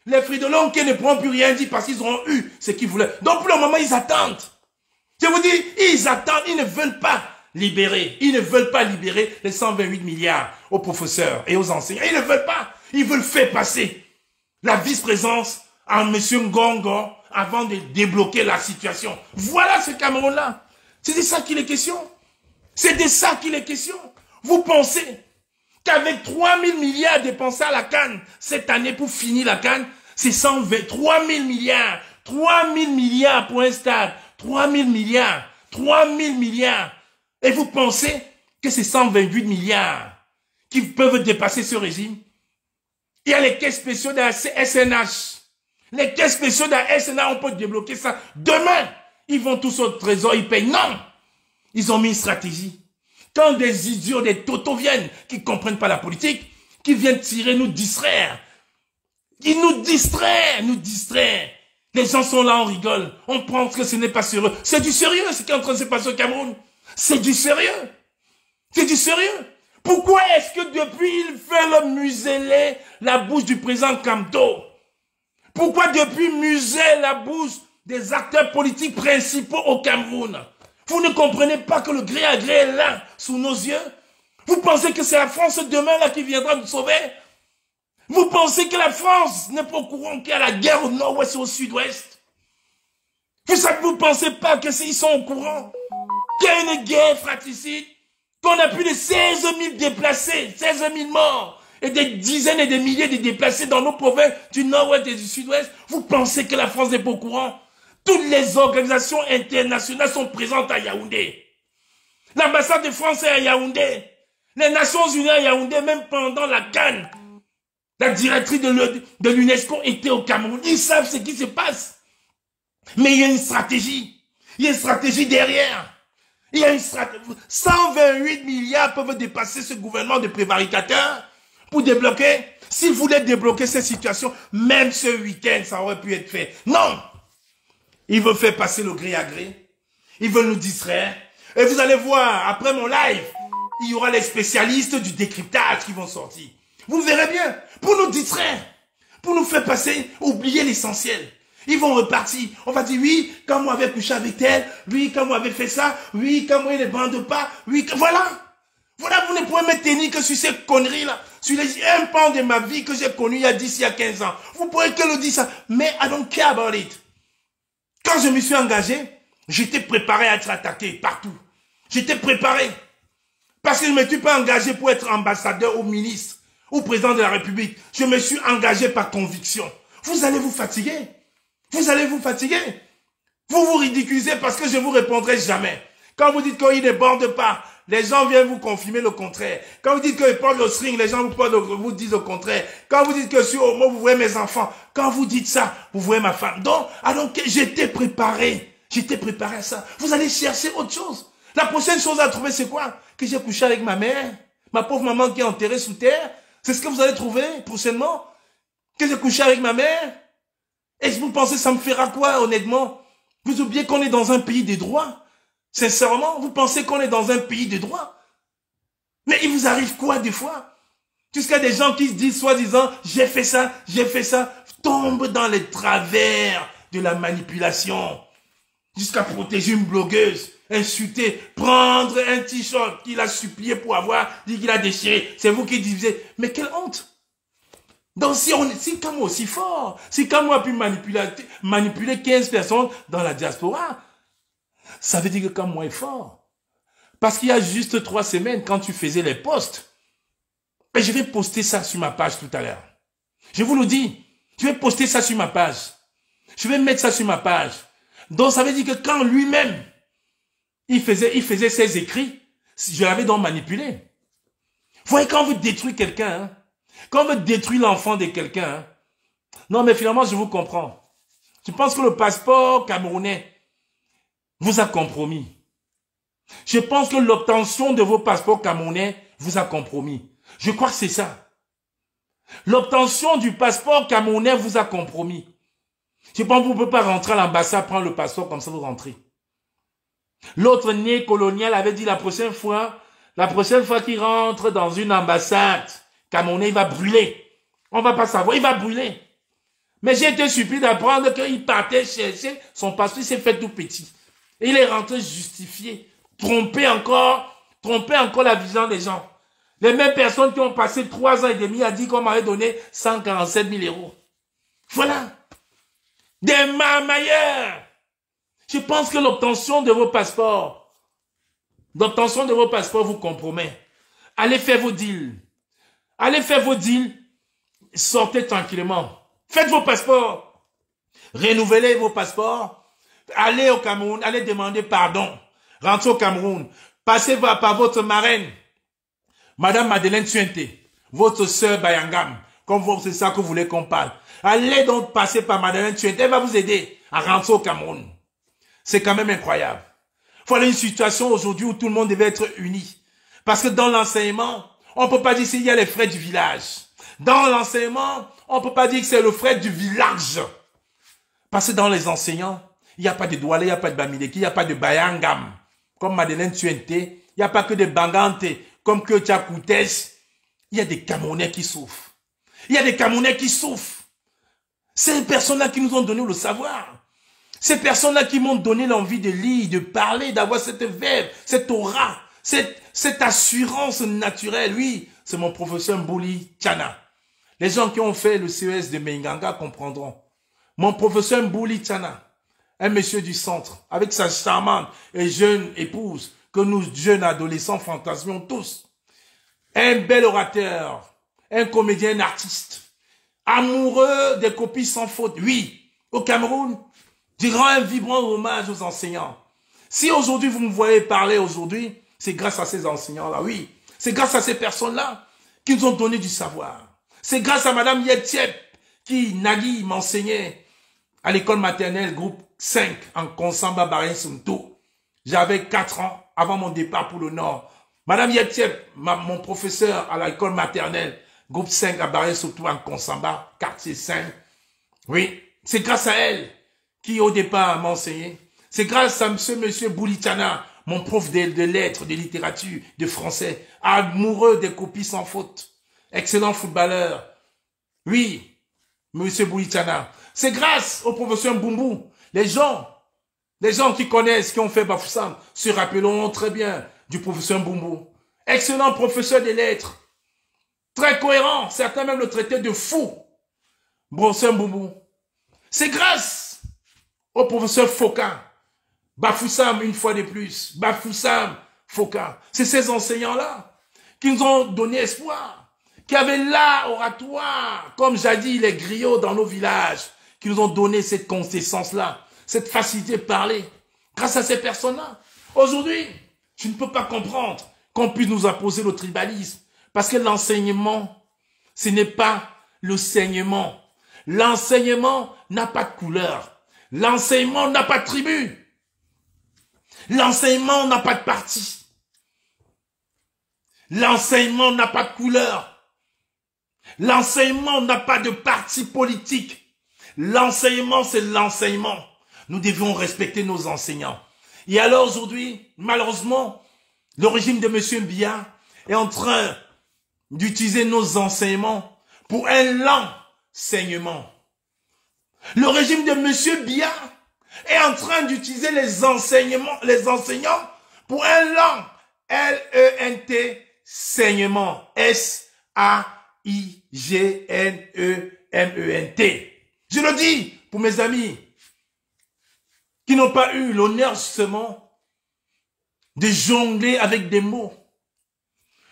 Les fridolons qui ne pourront plus rien dire parce qu'ils auront eu ce qu'ils voulaient. Donc pour le moment, ils attendent. Je vous dis, ils attendent, ils ne veulent pas libérer. Ils ne veulent pas libérer les 128 milliards aux professeurs et aux enseignants. Ils ne veulent pas. Ils veulent faire passer la vice-présence à M. Ngongo avant de débloquer la situation. Voilà ce Cameroun-là. C'est de ça qu'il est question. C'est de ça qu'il est question. Vous pensez qu'avec 3 000 milliards dépensés à la CAN cette année pour finir la CAN, c'est 123 000 milliards. 3 000 milliards pour un stade. 3 000 milliards. 3 000 milliards. Et vous pensez que c'est 128 milliards qui peuvent dépasser ce régime? Il y a les caisses spéciaux de la SNH. Les caisses spéciaux de la SNH, on peut débloquer ça. Demain, ils vont tous au trésor, ils payent. Non! Ils ont mis une stratégie. Quand des idiots, des totos viennent, qui ne comprennent pas la politique, qui viennent tirer, nous distraire. Ils nous distraient. Les gens sont là, on rigole. On pense que ce n'est pas sérieux. C'est du sérieux, ce qui est en train de se passer au Cameroun. C'est du sérieux. C'est du sérieux. Pourquoi est-ce que depuis il fait le museler la bouche du président Kamto? Pourquoi depuis museler la bouche des acteurs politiques principaux au Cameroun? Vous ne comprenez pas que le gré à gré est là, sous nos yeux? Vous pensez que c'est la France demain là qui viendra nous sauver? Vous pensez que la France n'est pas au courant qu'il y a la guerre au nord-ouest et au sud-ouest? Vous pensez pas que s'ils sont au courant qu'il y a une guerre fratricide, qu'on a plus de 16 000 déplacés, 16 000 morts, et des dizaines et des milliers de déplacés dans nos provinces du nord-ouest et du sud-ouest? Vous pensez que la France n'est pas au courant? Toutes les organisations internationales sont présentes à Yaoundé. L'ambassade de France est à Yaoundé. Les Nations Unies à Yaoundé, même pendant la CAN, la directrice de l'UNESCO était au Cameroun. Ils savent ce qui se passe. Mais il y a une stratégie. Il y a une stratégie derrière. Il y a une stratégie. 128 milliards peuvent dépasser ce gouvernement de prévaricateurs pour débloquer. S'ils voulaient débloquer cette situation, même ce week-end, ça aurait pu être fait. Non! Ils veulent faire passer le gré à gré. Ils veulent nous distraire. Et vous allez voir, après mon live, il y aura les spécialistes du décryptage qui vont sortir. Vous verrez bien, pour nous distraire, pour nous faire passer, oublier l'essentiel. Ils vont repartir. On va dire, oui, quand moi avait couché avec elle, oui, quand moi avait fait ça, oui, quand moi il ne bande pas, oui, voilà. Voilà, vous ne pouvez me tenir que sur ces conneries-là, sur les un pan de ma vie que j'ai connu il y a 10, il y a 15 ans. Vous pourrez que le dire ça, mais I don't care about it. Quand je me suis engagé, j'étais préparé à être attaqué partout. J'étais préparé. Parce que je ne me suis pas engagé pour être ambassadeur ou ministre ou président de la République. Je me suis engagé par conviction. Vous allez vous fatiguer. Vous allez vous fatiguer. Vous vous ridiculisez parce que je ne vous répondrai jamais. Quand vous dites qu'il ne bande pas, les gens viennent vous confirmer le contraire. Quand vous dites qu'il porte le string, les gens vous disent le contraire. Quand vous dites que je suis homo, vous voyez mes enfants. Quand vous dites ça, vous voyez ma femme. Donc, j'étais préparé. J'étais préparé à ça. Vous allez chercher autre chose. La prochaine chose à trouver, c'est quoi? Que j'ai couché avec ma mère. Ma pauvre maman qui est enterrée sous terre. C'est ce que vous allez trouver prochainement? Que j'ai couché avec ma mère? Et vous pensez ça me fera quoi, honnêtement? Vous oubliez qu'on est dans un pays des droits? Sincèrement, vous pensez qu'on est dans un pays des droits? Mais il vous arrive quoi des fois? Jusqu'à des gens qui se disent, soi-disant, j'ai fait ça, tombent dans les travers de la manipulation. Jusqu'à protéger une blogueuse, insulter, prendre un t-shirt qu'il a supplié pour avoir, dit qu'il a déchiré. C'est vous qui divisez. Mais quelle honte! Donc si Kamou aussi fort, si Kamou a pu manipuler 15 personnes dans la diaspora, ça veut dire que Kamou est fort. Parce qu'il y a juste 3 semaines, quand tu faisais les posts, et je vais poster ça sur ma page tout à l'heure. Je vous le dis, je vais poster ça sur ma page. Je vais mettre ça sur ma page. Donc ça veut dire que quand lui-même, il faisait ses écrits, je l'avais donc manipulé. Vous voyez, quand on veut détruire quelqu'un, hein, quand on veut détruire l'enfant de quelqu'un, hein, non mais finalement je vous comprends. Je pense que le passeport camerounais vous a compromis. Je pense que l'obtention de vos passeports camerounais vous a compromis. Je crois que c'est ça. L'obtention du passeport camerounais vous a compromis. Je pense que vous ne pouvez pas rentrer à l'ambassade, prendre le passeport comme ça vous rentrez. L'autre néo-colonial avait dit la prochaine fois qu'il rentre dans une ambassade camerounais, il va brûler. On ne va pas savoir, il va brûler. Mais j'ai été surpris d'apprendre qu'il partait chercher son passeport, il s'est fait tout petit. Et il est rentré justifié, tromper encore la vision des gens. Les mêmes personnes qui ont passé 3 ans et demi à dire qu'on m'avait donné 147 000 euros. Voilà. Des marmailleurs. Je pense que l'obtention de vos passeports vous compromet. Allez faire vos deals. Allez faire vos deals. Sortez tranquillement. Faites vos passeports. Renouvelez vos passeports. Allez au Cameroun. Allez demander pardon. Rentrez au Cameroun. Passez par votre marraine. Madame Madeleine Tuente. Votre sœur Bayangam. Comme c'est ça que vous voulez qu'on parle. Allez donc passer par Madeleine Tuente. Elle va vous aider à rentrer au Cameroun. C'est quand même incroyable. Voilà une situation aujourd'hui où tout le monde devait être uni. Parce que dans l'enseignement, on ne peut pas dire qu'il y a les frais du village. Dans l'enseignement, on ne peut pas dire que c'est le frais du village. Parce que dans les enseignants, il n'y a pas de Douala, il n'y a pas de Bamileki, il n'y a pas de Bayangam. Comme Madeleine Tuente, il n'y a pas que de Bangante, comme que Tchakoutes. Il y a des Camerounais qui souffrent. Il y a des Camerounais qui souffrent. Ces personnes-là qui nous ont donné le savoir. Ces personnes-là qui m'ont donné l'envie de lire, de parler, d'avoir cette verve, cette aura, cette assurance naturelle. Oui, c'est mon professeur Mbouli Tchana. Les gens qui ont fait le CES de Menganga comprendront. Mon professeur Mbouli Tchana, un monsieur du centre, avec sa charmante et jeune épouse, que nous, jeunes adolescents, fantasmions tous. Un bel orateur, un comédien, un artiste, amoureux des copies sans faute. Oui, au Cameroun, durant un vibrant hommage aux enseignants. Si aujourd'hui vous me voyez parler aujourd'hui, c'est grâce à ces enseignants-là, oui. C'est grâce à ces personnes-là qui nous ont donné du savoir. C'est grâce à Madame Yetiep qui, Nagui, m'enseignait à l'école maternelle groupe 5 en Konsamba Barien Sunto. J'avais 4 ans avant mon départ pour le Nord. Madame Yetiep, mon professeur à l'école maternelle groupe 5 à Barien Sunto en Konsamba, quartier 5. Oui, c'est grâce à elle qui au départ m'a enseigné. C'est grâce à monsieur Boulitana, mon prof de lettres, de littérature, de français, amoureux des copies sans faute, excellent footballeur. Oui, monsieur Boulitana. C'est grâce au professeur Mbumbu. Les gens qui connaissent, qui ont fait Bafoussam, se rappelleront très bien du professeur Mbumbu. Excellent professeur de lettres. Très cohérent. Certains même le traitaient de fou. Professeur Mbumbu. C'est grâce au professeur Foka, Bafoussam une fois de plus, Bafoussam, Foka. C'est ces enseignants-là qui nous ont donné espoir, qui avaient l'art oratoire, comme jadis les griots dans nos villages, qui nous ont donné cette consistance-là, cette facilité de parler. Grâce à ces personnes-là, aujourd'hui, je ne peux pas comprendre qu'on puisse nous imposer le tribalisme, parce que l'enseignement, ce n'est pas le saignement. L'enseignement n'a pas de couleur. L'enseignement n'a pas de tribu. L'enseignement n'a pas de parti. L'enseignement n'a pas de couleur. L'enseignement n'a pas de parti politique. L'enseignement, c'est l'enseignement. Nous devons respecter nos enseignants. Et alors aujourd'hui, malheureusement, le régime de M. Biya est en train d'utiliser nos enseignements pour un lent saignement. Le régime de M. Biya est en train d'utiliser les enseignants pour un lent L-E-N-T saignement. S-A-I-G-N-E-M-E-N-T. Je le dis pour mes amis qui n'ont pas eu l'honneur justement de jongler avec des mots,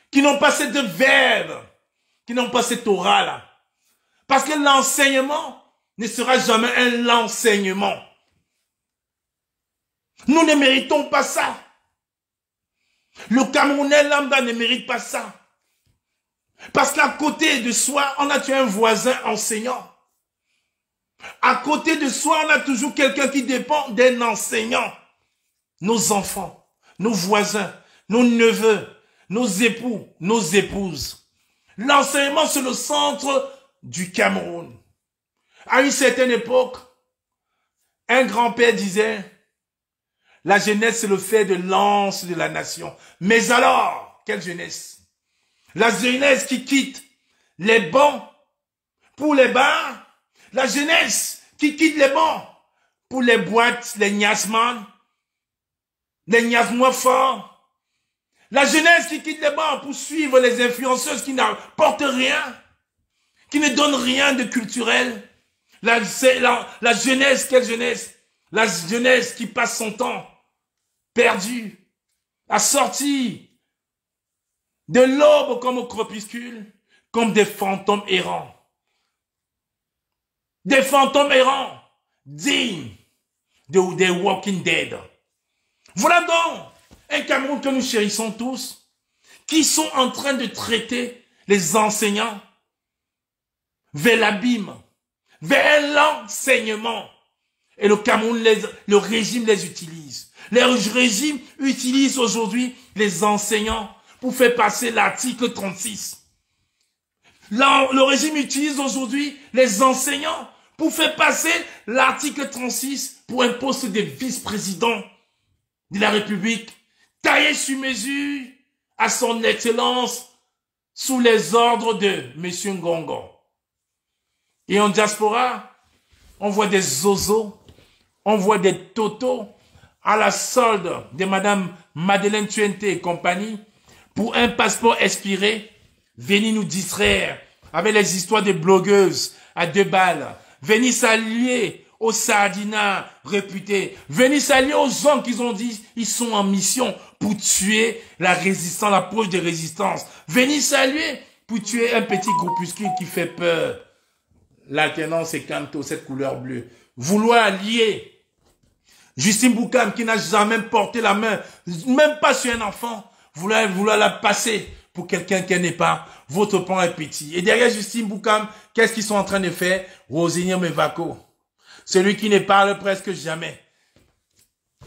qui n'ont pas cette verbe, qui n'ont pas cette aura-là. Parce que l'enseignement ne sera jamais un enseignement. Nous ne méritons pas ça. Le Camerounais lambda ne mérite pas ça. Parce qu'à côté de soi, on a un voisin enseignant. À côté de soi, on a toujours quelqu'un qui dépend d'un enseignant. Nos enfants, nos voisins, nos neveux, nos époux, nos épouses. L'enseignement, c'est le centre du Cameroun. À une certaine époque, un grand-père disait, la jeunesse, c'est le fer de lance de la nation. Mais alors, quelle jeunesse? La jeunesse qui quitte les bancs pour les bars, La jeunesse qui quitte les bancs pour les boîtes, les niasman, les niasmois forts. La jeunesse qui quitte les bancs pour suivre les influenceuses qui n'apportent rien, qui ne donnent rien de culturel. La jeunesse, quelle jeunesse? La jeunesse qui passe son temps perdu, assortie de l'aube comme au crépuscule, comme des fantômes errants. Des fantômes errants, dignes des Walking Dead. Voilà donc un Cameroun que nous chérissons tous, qui sont en train de traiter les enseignants vers l'abîme, vers l'enseignement. Et le Cameroun, le régime les utilise. Le régime utilise aujourd'hui les enseignants pour faire passer l'article 36. Le régime utilise aujourd'hui les enseignants pour faire passer l'article 36 pour un poste de vice-président de la République, taillé sur mesure à son excellence sous les ordres de M. Ngongo. Et en diaspora, on voit des zozos, on voit des totos à la solde de Madame Madeleine Tuente et compagnie pour un passeport expiré, venir nous distraire avec les histoires de blogueuses à 2 balles, venir s'allier aux sardinats réputés, venir s'allier aux gens qui ont dit ils sont en mission pour tuer la résistance, l'approche de résistance, venir s'allier pour tuer un petit groupuscule qui fait peur. L'alternance et Kanto, cette couleur bleue. Vouloir lier Justine Boukam qui n'a jamais porté la main, même pas sur un enfant, vouloir la passer pour quelqu'un qui n'est pas. Votre pan est petit. Et derrière Justine Boukam, qu'est-ce qu'ils sont en train de faire? Rosinir Mevako. Celui qui ne parle presque jamais.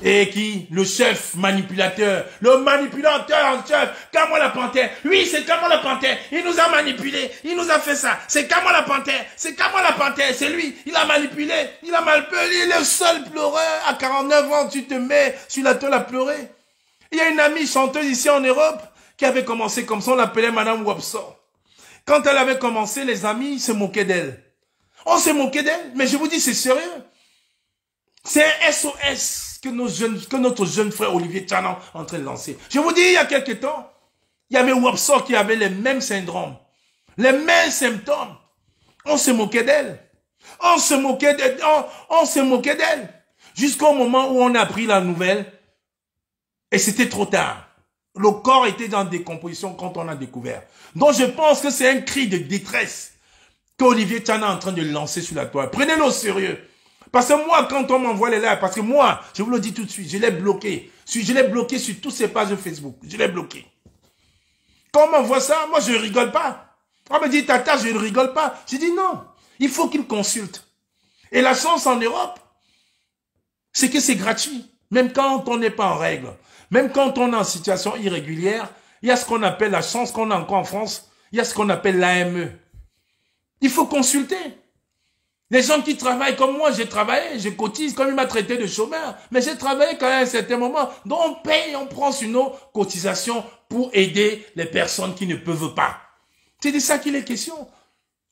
Et qui, le chef manipulateur, le manipulateur en chef, Kamo la Panthère. Oui, c'est Kamo la Panthère. Il nous a manipulé. Il nous a fait ça. C'est Kamo la Panthère. C'est Kamo la Panthère. C'est lui. Il a manipulé. Il a manipulé. Il est le seul pleureur. À 49 ans, tu te mets sur la tôle à pleurer. Il y a une amie chanteuse ici en Europe qui avait commencé comme ça. On l'appelait Madame Wapsor. Quand elle avait commencé, les amis se moquaient d'elle. On se moquait d'elle. Mais je vous dis, c'est sérieux. C'est un SOS que notre jeune frère Olivier Tchanan est en train de lancer. Je vous dis, il y a quelques temps, il y avait Wapsor qui avait les mêmes syndromes, les mêmes symptômes. On se moquait d'elle. On se moquait d'elle. Jusqu'au moment où on a pris la nouvelle, et c'était trop tard. Le corps était en décomposition quand on a découvert. Donc je pense que c'est un cri de détresse qu'Olivier Tchanan est en train de lancer sur la toile. Prenez-le au sérieux. Parce que moi, quand on m'envoie les lives, parce que moi, je vous le dis tout de suite, je l'ai bloqué. Je l'ai bloqué sur toutes ces pages de Facebook. Je l'ai bloqué. Quand on m'envoie ça, moi, je ne rigole pas. On me dit, Tata, je ne rigole pas. Je dis non. Il faut qu'il consulte. Et la chance en Europe, c'est que c'est gratuit. Même quand on n'est pas en règle. Même quand on est en situation irrégulière, il y a ce qu'on appelle la chance qu'on a encore en France. Il y a ce qu'on appelle l'AME. Il faut consulter. Les gens qui travaillent comme moi, j'ai travaillé, je cotise, comme il m'a traité de chômeur, mais j'ai travaillé quand même à un certain moment. Donc on paye, on prend sur nos cotisations pour aider les personnes qui ne peuvent pas. C'est de ça qu'il est question.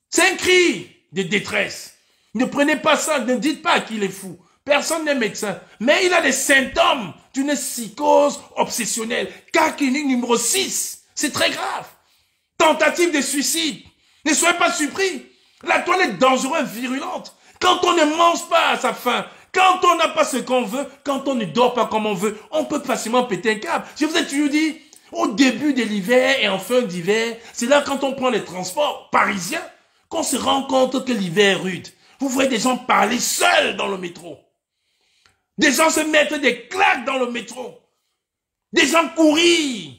C'est un cri de détresse. Ne prenez pas ça, ne dites pas qu'il est fou. Personne n'est médecin. Mais il a des symptômes d'une psychose obsessionnelle. Cas clinique numéro 6. C'est très grave. Tentative de suicide. Ne soyez pas surpris. La toile est dangereuse, virulente. Quand on ne mange pas à sa faim, quand on n'a pas ce qu'on veut, quand on ne dort pas comme on veut, on peut facilement péter un câble. Je vous ai toujours dit, au début de l'hiver et en fin d'hiver, c'est là quand on prend les transports parisiens qu'on se rend compte que l'hiver est rude. Vous voyez des gens parler seuls dans le métro. Des gens se mettre des claques dans le métro. Des gens courir.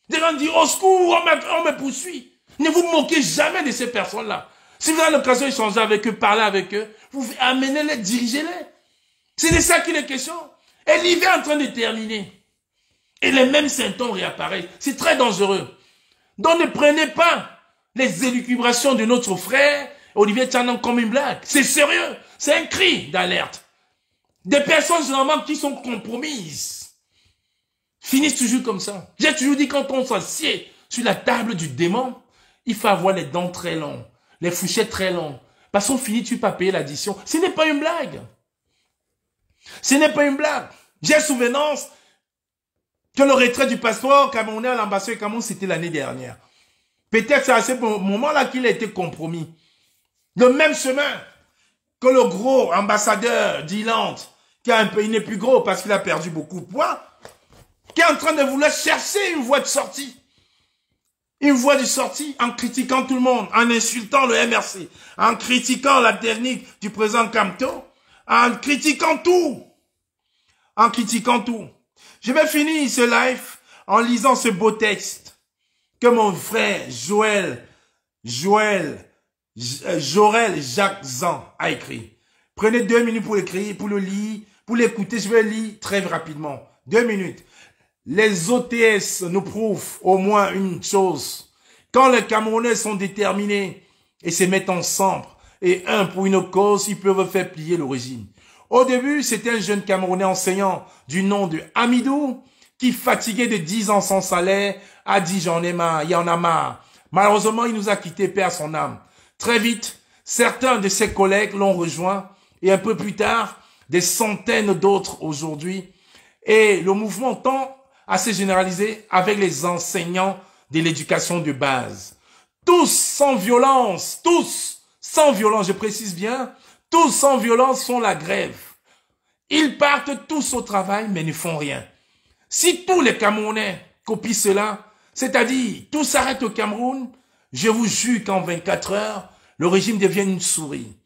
Des gens dire au secours, on me poursuit. Ne vous moquez jamais de ces personnes-là. Si vous avez l'occasion d'échanger avec eux, parler avec eux, vous amenez-les, dirigez-les. C'est de ça qu'il est question. Et l'hiver est en train de terminer. Et les mêmes symptômes réapparaissent. C'est très dangereux. Donc ne prenez pas les élucubrations de notre frère Olivier Tchanan comme une blague. C'est sérieux. C'est un cri d'alerte. Des personnes généralement qui sont compromises finissent toujours comme ça. J'ai toujours dit quand on s'assied sur la table du démon, il faut avoir les dents très longues. Les fourchettes très longues. Parce qu'on finit, tu pas payer l'addition. Ce n'est pas une blague. Ce n'est pas une blague. J'ai souvenance que le retrait du passeport camerounais à l'ambassade du Cameroun, c'était l'année dernière. Peut-être c'est à ce moment-là qu'il a été compromis. Le même chemin que le gros ambassadeur d'Irlande, qui a un peu, il n'est plus gros parce qu'il a perdu beaucoup de poids, qui est en train de vouloir chercher une voie de sortie. Une voie de sortie en critiquant tout le monde, en insultant le MRC, en critiquant la technique du président Kamto, en critiquant tout. En critiquant tout. Je vais finir ce live en lisant ce beau texte que mon frère Jorel Jacques Zan a écrit. Prenez 2 minutes pour l'écrire, pour le lire, pour l'écouter. Je vais lire très rapidement. 2 minutes. Les OTS nous prouvent au moins une chose. Quand les Camerounais sont déterminés et se mettent ensemble, et pour une cause, ils peuvent faire plier le régime. Au début, c'était un jeune Camerounais enseignant du nom de Hamidou qui, fatigué de 10 ans sans salaire, a dit « j'en ai marre, il y en a marre ». Malheureusement, il nous a quittés, paix à son âme. Très vite, certains de ses collègues l'ont rejoint et un peu plus tard, des centaines d'autres aujourd'hui. Et le mouvement tend à se généraliser avec les enseignants de l'éducation de base. Tous sans violence, je précise bien, tous sans violence font la grève. Ils partent tous au travail mais ne font rien. Si tous les Camerounais copient cela, c'est-à-dire tout s'arrête au Cameroun, je vous jure qu'en 24 heures, le régime devient une souris.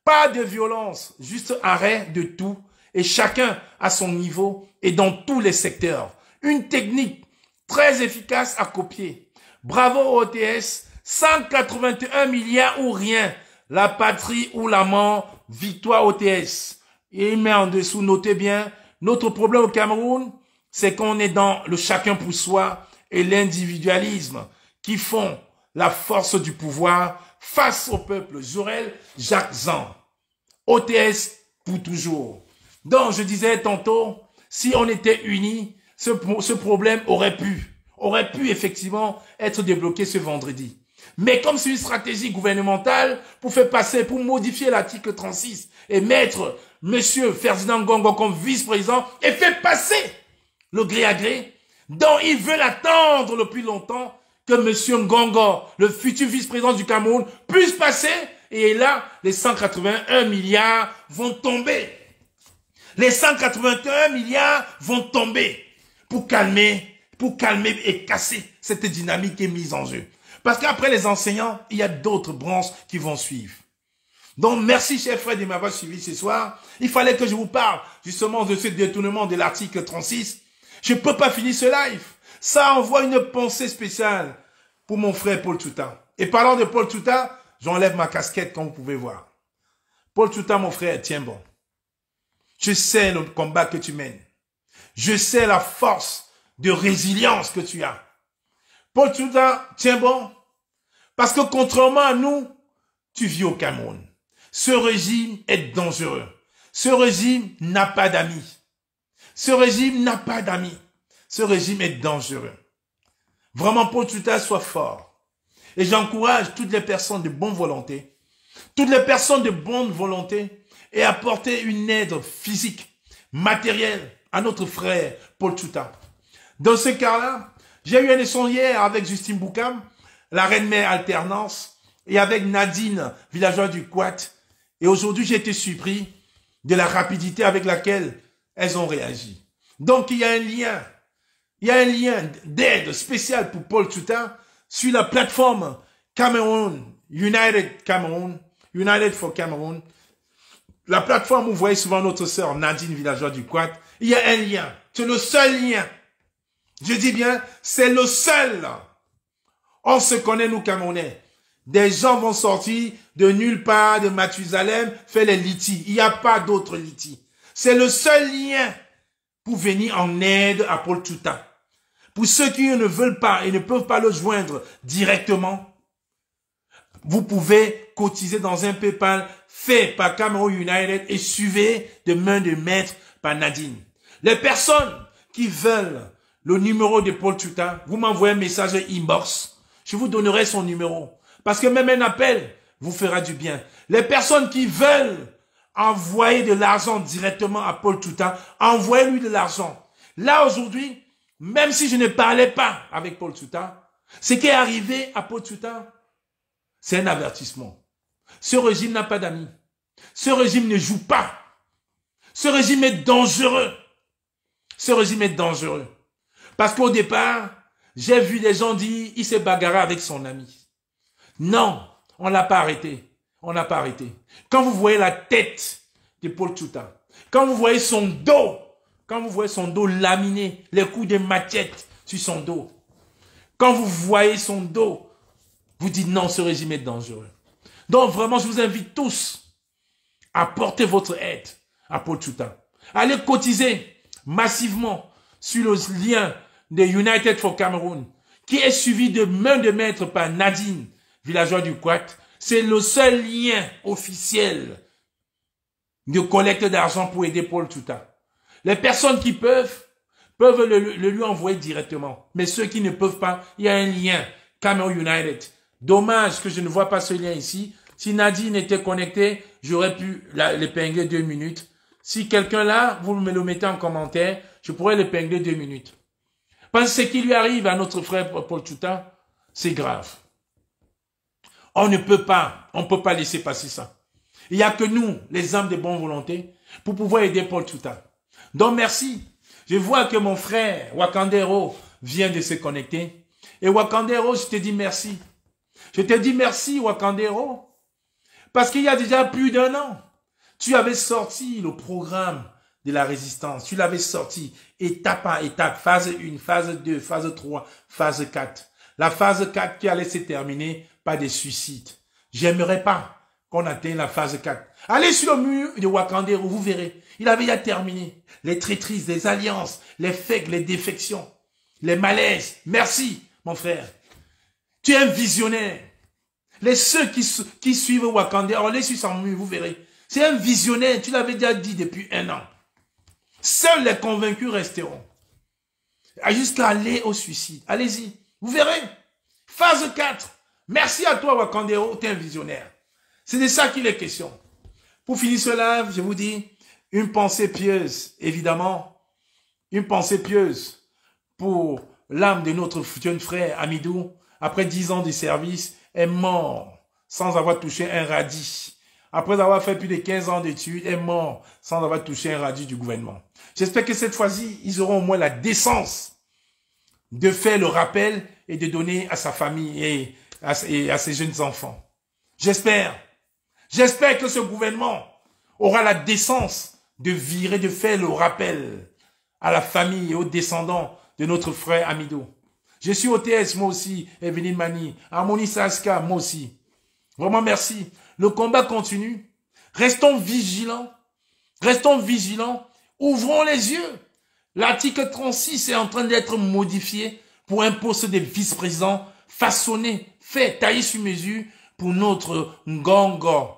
Pas de violence, juste arrêt de tout et chacun à son niveau et dans tous les secteurs. Une technique très efficace à copier. Bravo au OTS, 181 milliards ou rien. La patrie ou la mort, victoire OTS. Et il met en dessous, notez bien, notre problème au Cameroun, c'est qu'on est dans le chacun pour soi et l'individualisme qui font la force du pouvoir face au peuple. Jorel Jacques Zan. OTS pour toujours. Donc, je disais tantôt, si on était unis, ce problème aurait pu effectivement être débloqué ce vendredi. Mais comme c'est une stratégie gouvernementale pour faire passer, pour modifier l'article 36 et mettre Monsieur Ferdinand Ngongo comme vice-président et faire passer le gré à gré, dont ils veulent attendre le plus longtemps que Monsieur Ngongo, le futur vice-président du Cameroun, puisse passer. Et là, les 181 milliards vont tomber. Les 181 milliards vont tomber pour calmer et casser cette dynamique qui est mise en jeu. Parce qu'après les enseignants, il y a d'autres branches qui vont suivre. Donc, merci, chers frères, de m'avoir suivi ce soir. Il fallait que je vous parle, justement, de ce détournement de l'article 36. Je ne peux pas finir ce live. Ça envoie une pensée spéciale pour mon frère Paul Touta. Et parlant de Paul Touta, j'enlève ma casquette, comme vous pouvez voir. Paul Touta, mon frère, tiens bon. Je sais le combat que tu mènes. Je sais la force de résilience que tu as. Paul Touta, tiens bon. Parce que contrairement à nous, tu vis au Cameroun. Ce régime est dangereux. Ce régime n'a pas d'amis. Ce régime n'a pas d'amis. Ce régime est dangereux. Vraiment, Paul Touta, sois fort. Et j'encourage toutes les personnes de bonne volonté, et apporter une aide physique, matérielle à notre frère Paul Touta. Dans ce cas-là, j'ai eu un échange hier avec Justine Boukam, la reine-mère alternance, et avec Nadine, villageoise du Quat. Et aujourd'hui, j'ai été surpris de la rapidité avec laquelle elles ont réagi. Donc, il y a un lien d'aide spéciale pour Paul Touta sur la plateforme Cameroun, United for Cameroun. La plateforme où vous voyez souvent notre sœur Nadine, villageoise du Quat. Il y a un lien. C'est le seul lien. Je dis bien, c'est le seul. On se connaît, nous, Camerounais. Des gens vont sortir de nulle part, de Mathusalem, faire les litis. Il n'y a pas d'autres litis. C'est le seul lien pour venir en aide à Paul Touta. Pour ceux qui ne veulent pas et ne peuvent pas le joindre directement, vous pouvez cotiser dans un PayPal fait par Cameroun United et suivi de main de maître par Nadine. Les personnes qui veulent le numéro de Paul Touta, vous m'envoyez un message inbox. Je vous donnerai son numéro. Parce que même un appel vous fera du bien. Les personnes qui veulent envoyer de l'argent directement à Paul Touta, envoyez-lui de l'argent. Là, aujourd'hui, même si je ne parlais pas avec Paul Touta, ce qui est arrivé à Paul Touta, c'est un avertissement. Ce régime n'a pas d'amis. Ce régime ne joue pas. Ce régime est dangereux. Ce régime est dangereux. Parce qu'au départ, j'ai vu des gens dire, il s'est bagarré avec son ami. Non, on ne l'a pas arrêté. On n'a pas arrêté. Quand vous voyez la tête de Paul Touta, quand vous voyez son dos, quand vous voyez son dos laminé, les coups de machette sur son dos, quand vous voyez son dos, vous dites non, ce régime est dangereux. Donc vraiment, je vous invite tous à porter votre aide à Paul Touta. Allez cotiser massivement sur le lien de United for Cameroon, qui est suivi de main de maître par Nadine, villageois du Quat. C'est le seul lien officiel de collecte d'argent pour aider Paul Touta. Les personnes qui peuvent le lui envoyer directement. Mais ceux qui ne peuvent pas, il y a un lien, Cameroon United. Dommage que je ne vois pas ce lien ici. Si Nadine était connectée, j'aurais pu l'épingler 2 minutes. Si quelqu'un là, vous me le mettez en commentaire, je pourrais l'épingler 2 minutes. Parce que ce qui lui arrive à notre frère Paul Touta, c'est grave. On ne peut pas laisser passer ça. Il n'y a que nous, les âmes de bonne volonté, pour pouvoir aider Paul Touta. Donc merci. Je vois que mon frère Wakandero vient de se connecter. Et Wakandero, je te dis merci. Je te dis merci Wakandero. Parce qu'il y a déjà plus d'1 an, tu avais sorti le programme de la résistance. Tu l'avais sorti étape par étape, phase 1, phase 2, phase 3, phase 4. La phase 4 qui allait se terminer par des suicides. J'aimerais pas qu'on atteigne la phase 4. Allez sur le mur de Wakandero, vous verrez. Il avait déjà terminé. Les traîtrises, les alliances, les fakes, les défections, les malaises. Merci, mon frère. Tu es un visionnaire. Ceux qui suivent Wakandero, allez sur son mur, vous verrez. C'est un visionnaire, tu l'avais déjà dit depuis 1 an. Seuls les convaincus resteront. Jusqu'à aller au suicide. Allez-y, vous verrez. Phase 4. Merci à toi Wakandero, tu es un visionnaire. C'est de ça qu'il est question. Pour finir ce live, je vous dis, une pensée pieuse, évidemment. Une pensée pieuse pour l'âme de notre jeune frère Amidou. Après 10 ans de service, est mort sans avoir touché un radis. Après avoir fait plus de 15 ans d'études, est mort sans avoir touché un radis du gouvernement. J'espère que cette fois-ci, ils auront au moins la décence de faire le rappel et de donner à sa famille et à ses jeunes enfants. J'espère que ce gouvernement aura la décence de virer, de faire le rappel à la famille et aux descendants de notre frère Amidou. Je suis OTS, moi aussi, Eveline Mani, Harmonie Saska, moi aussi. Vraiment merci. Le combat continue. Restons vigilants. Restons vigilants. Ouvrons les yeux. L'article 36 est en train d'être modifié pour un poste de vice-président façonné, fait, taillé sur mesure pour notre Ngongo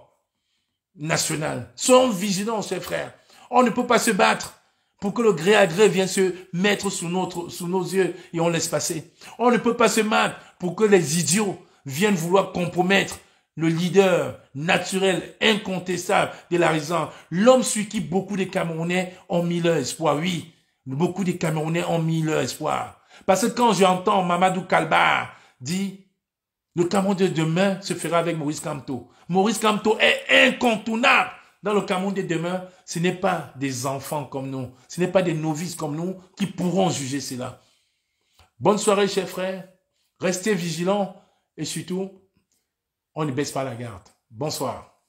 national. Soyons vigilants, chers frères. On ne peut pas se battre pour que le gré à gré vienne se mettre sous nos yeux et on laisse passer. On ne peut pas se battre pour que les idiots viennent vouloir compromettre le leader naturel, incontestable de la raison. L'homme sur qui beaucoup de Camerounais ont mis leur espoir. Oui, beaucoup de Camerounais ont mis leur espoir. Parce que quand j'entends Mamadou Kalbar dire le Cameroun de demain se fera avec Maurice Kamto. Maurice Kamto est incontournable. Dans le Cameroun de demain, ce n'est pas des enfants comme nous, ce n'est pas des novices comme nous qui pourront juger cela. Bonne soirée, chers frères. Restez vigilants et surtout, on ne baisse pas la garde. Bonsoir.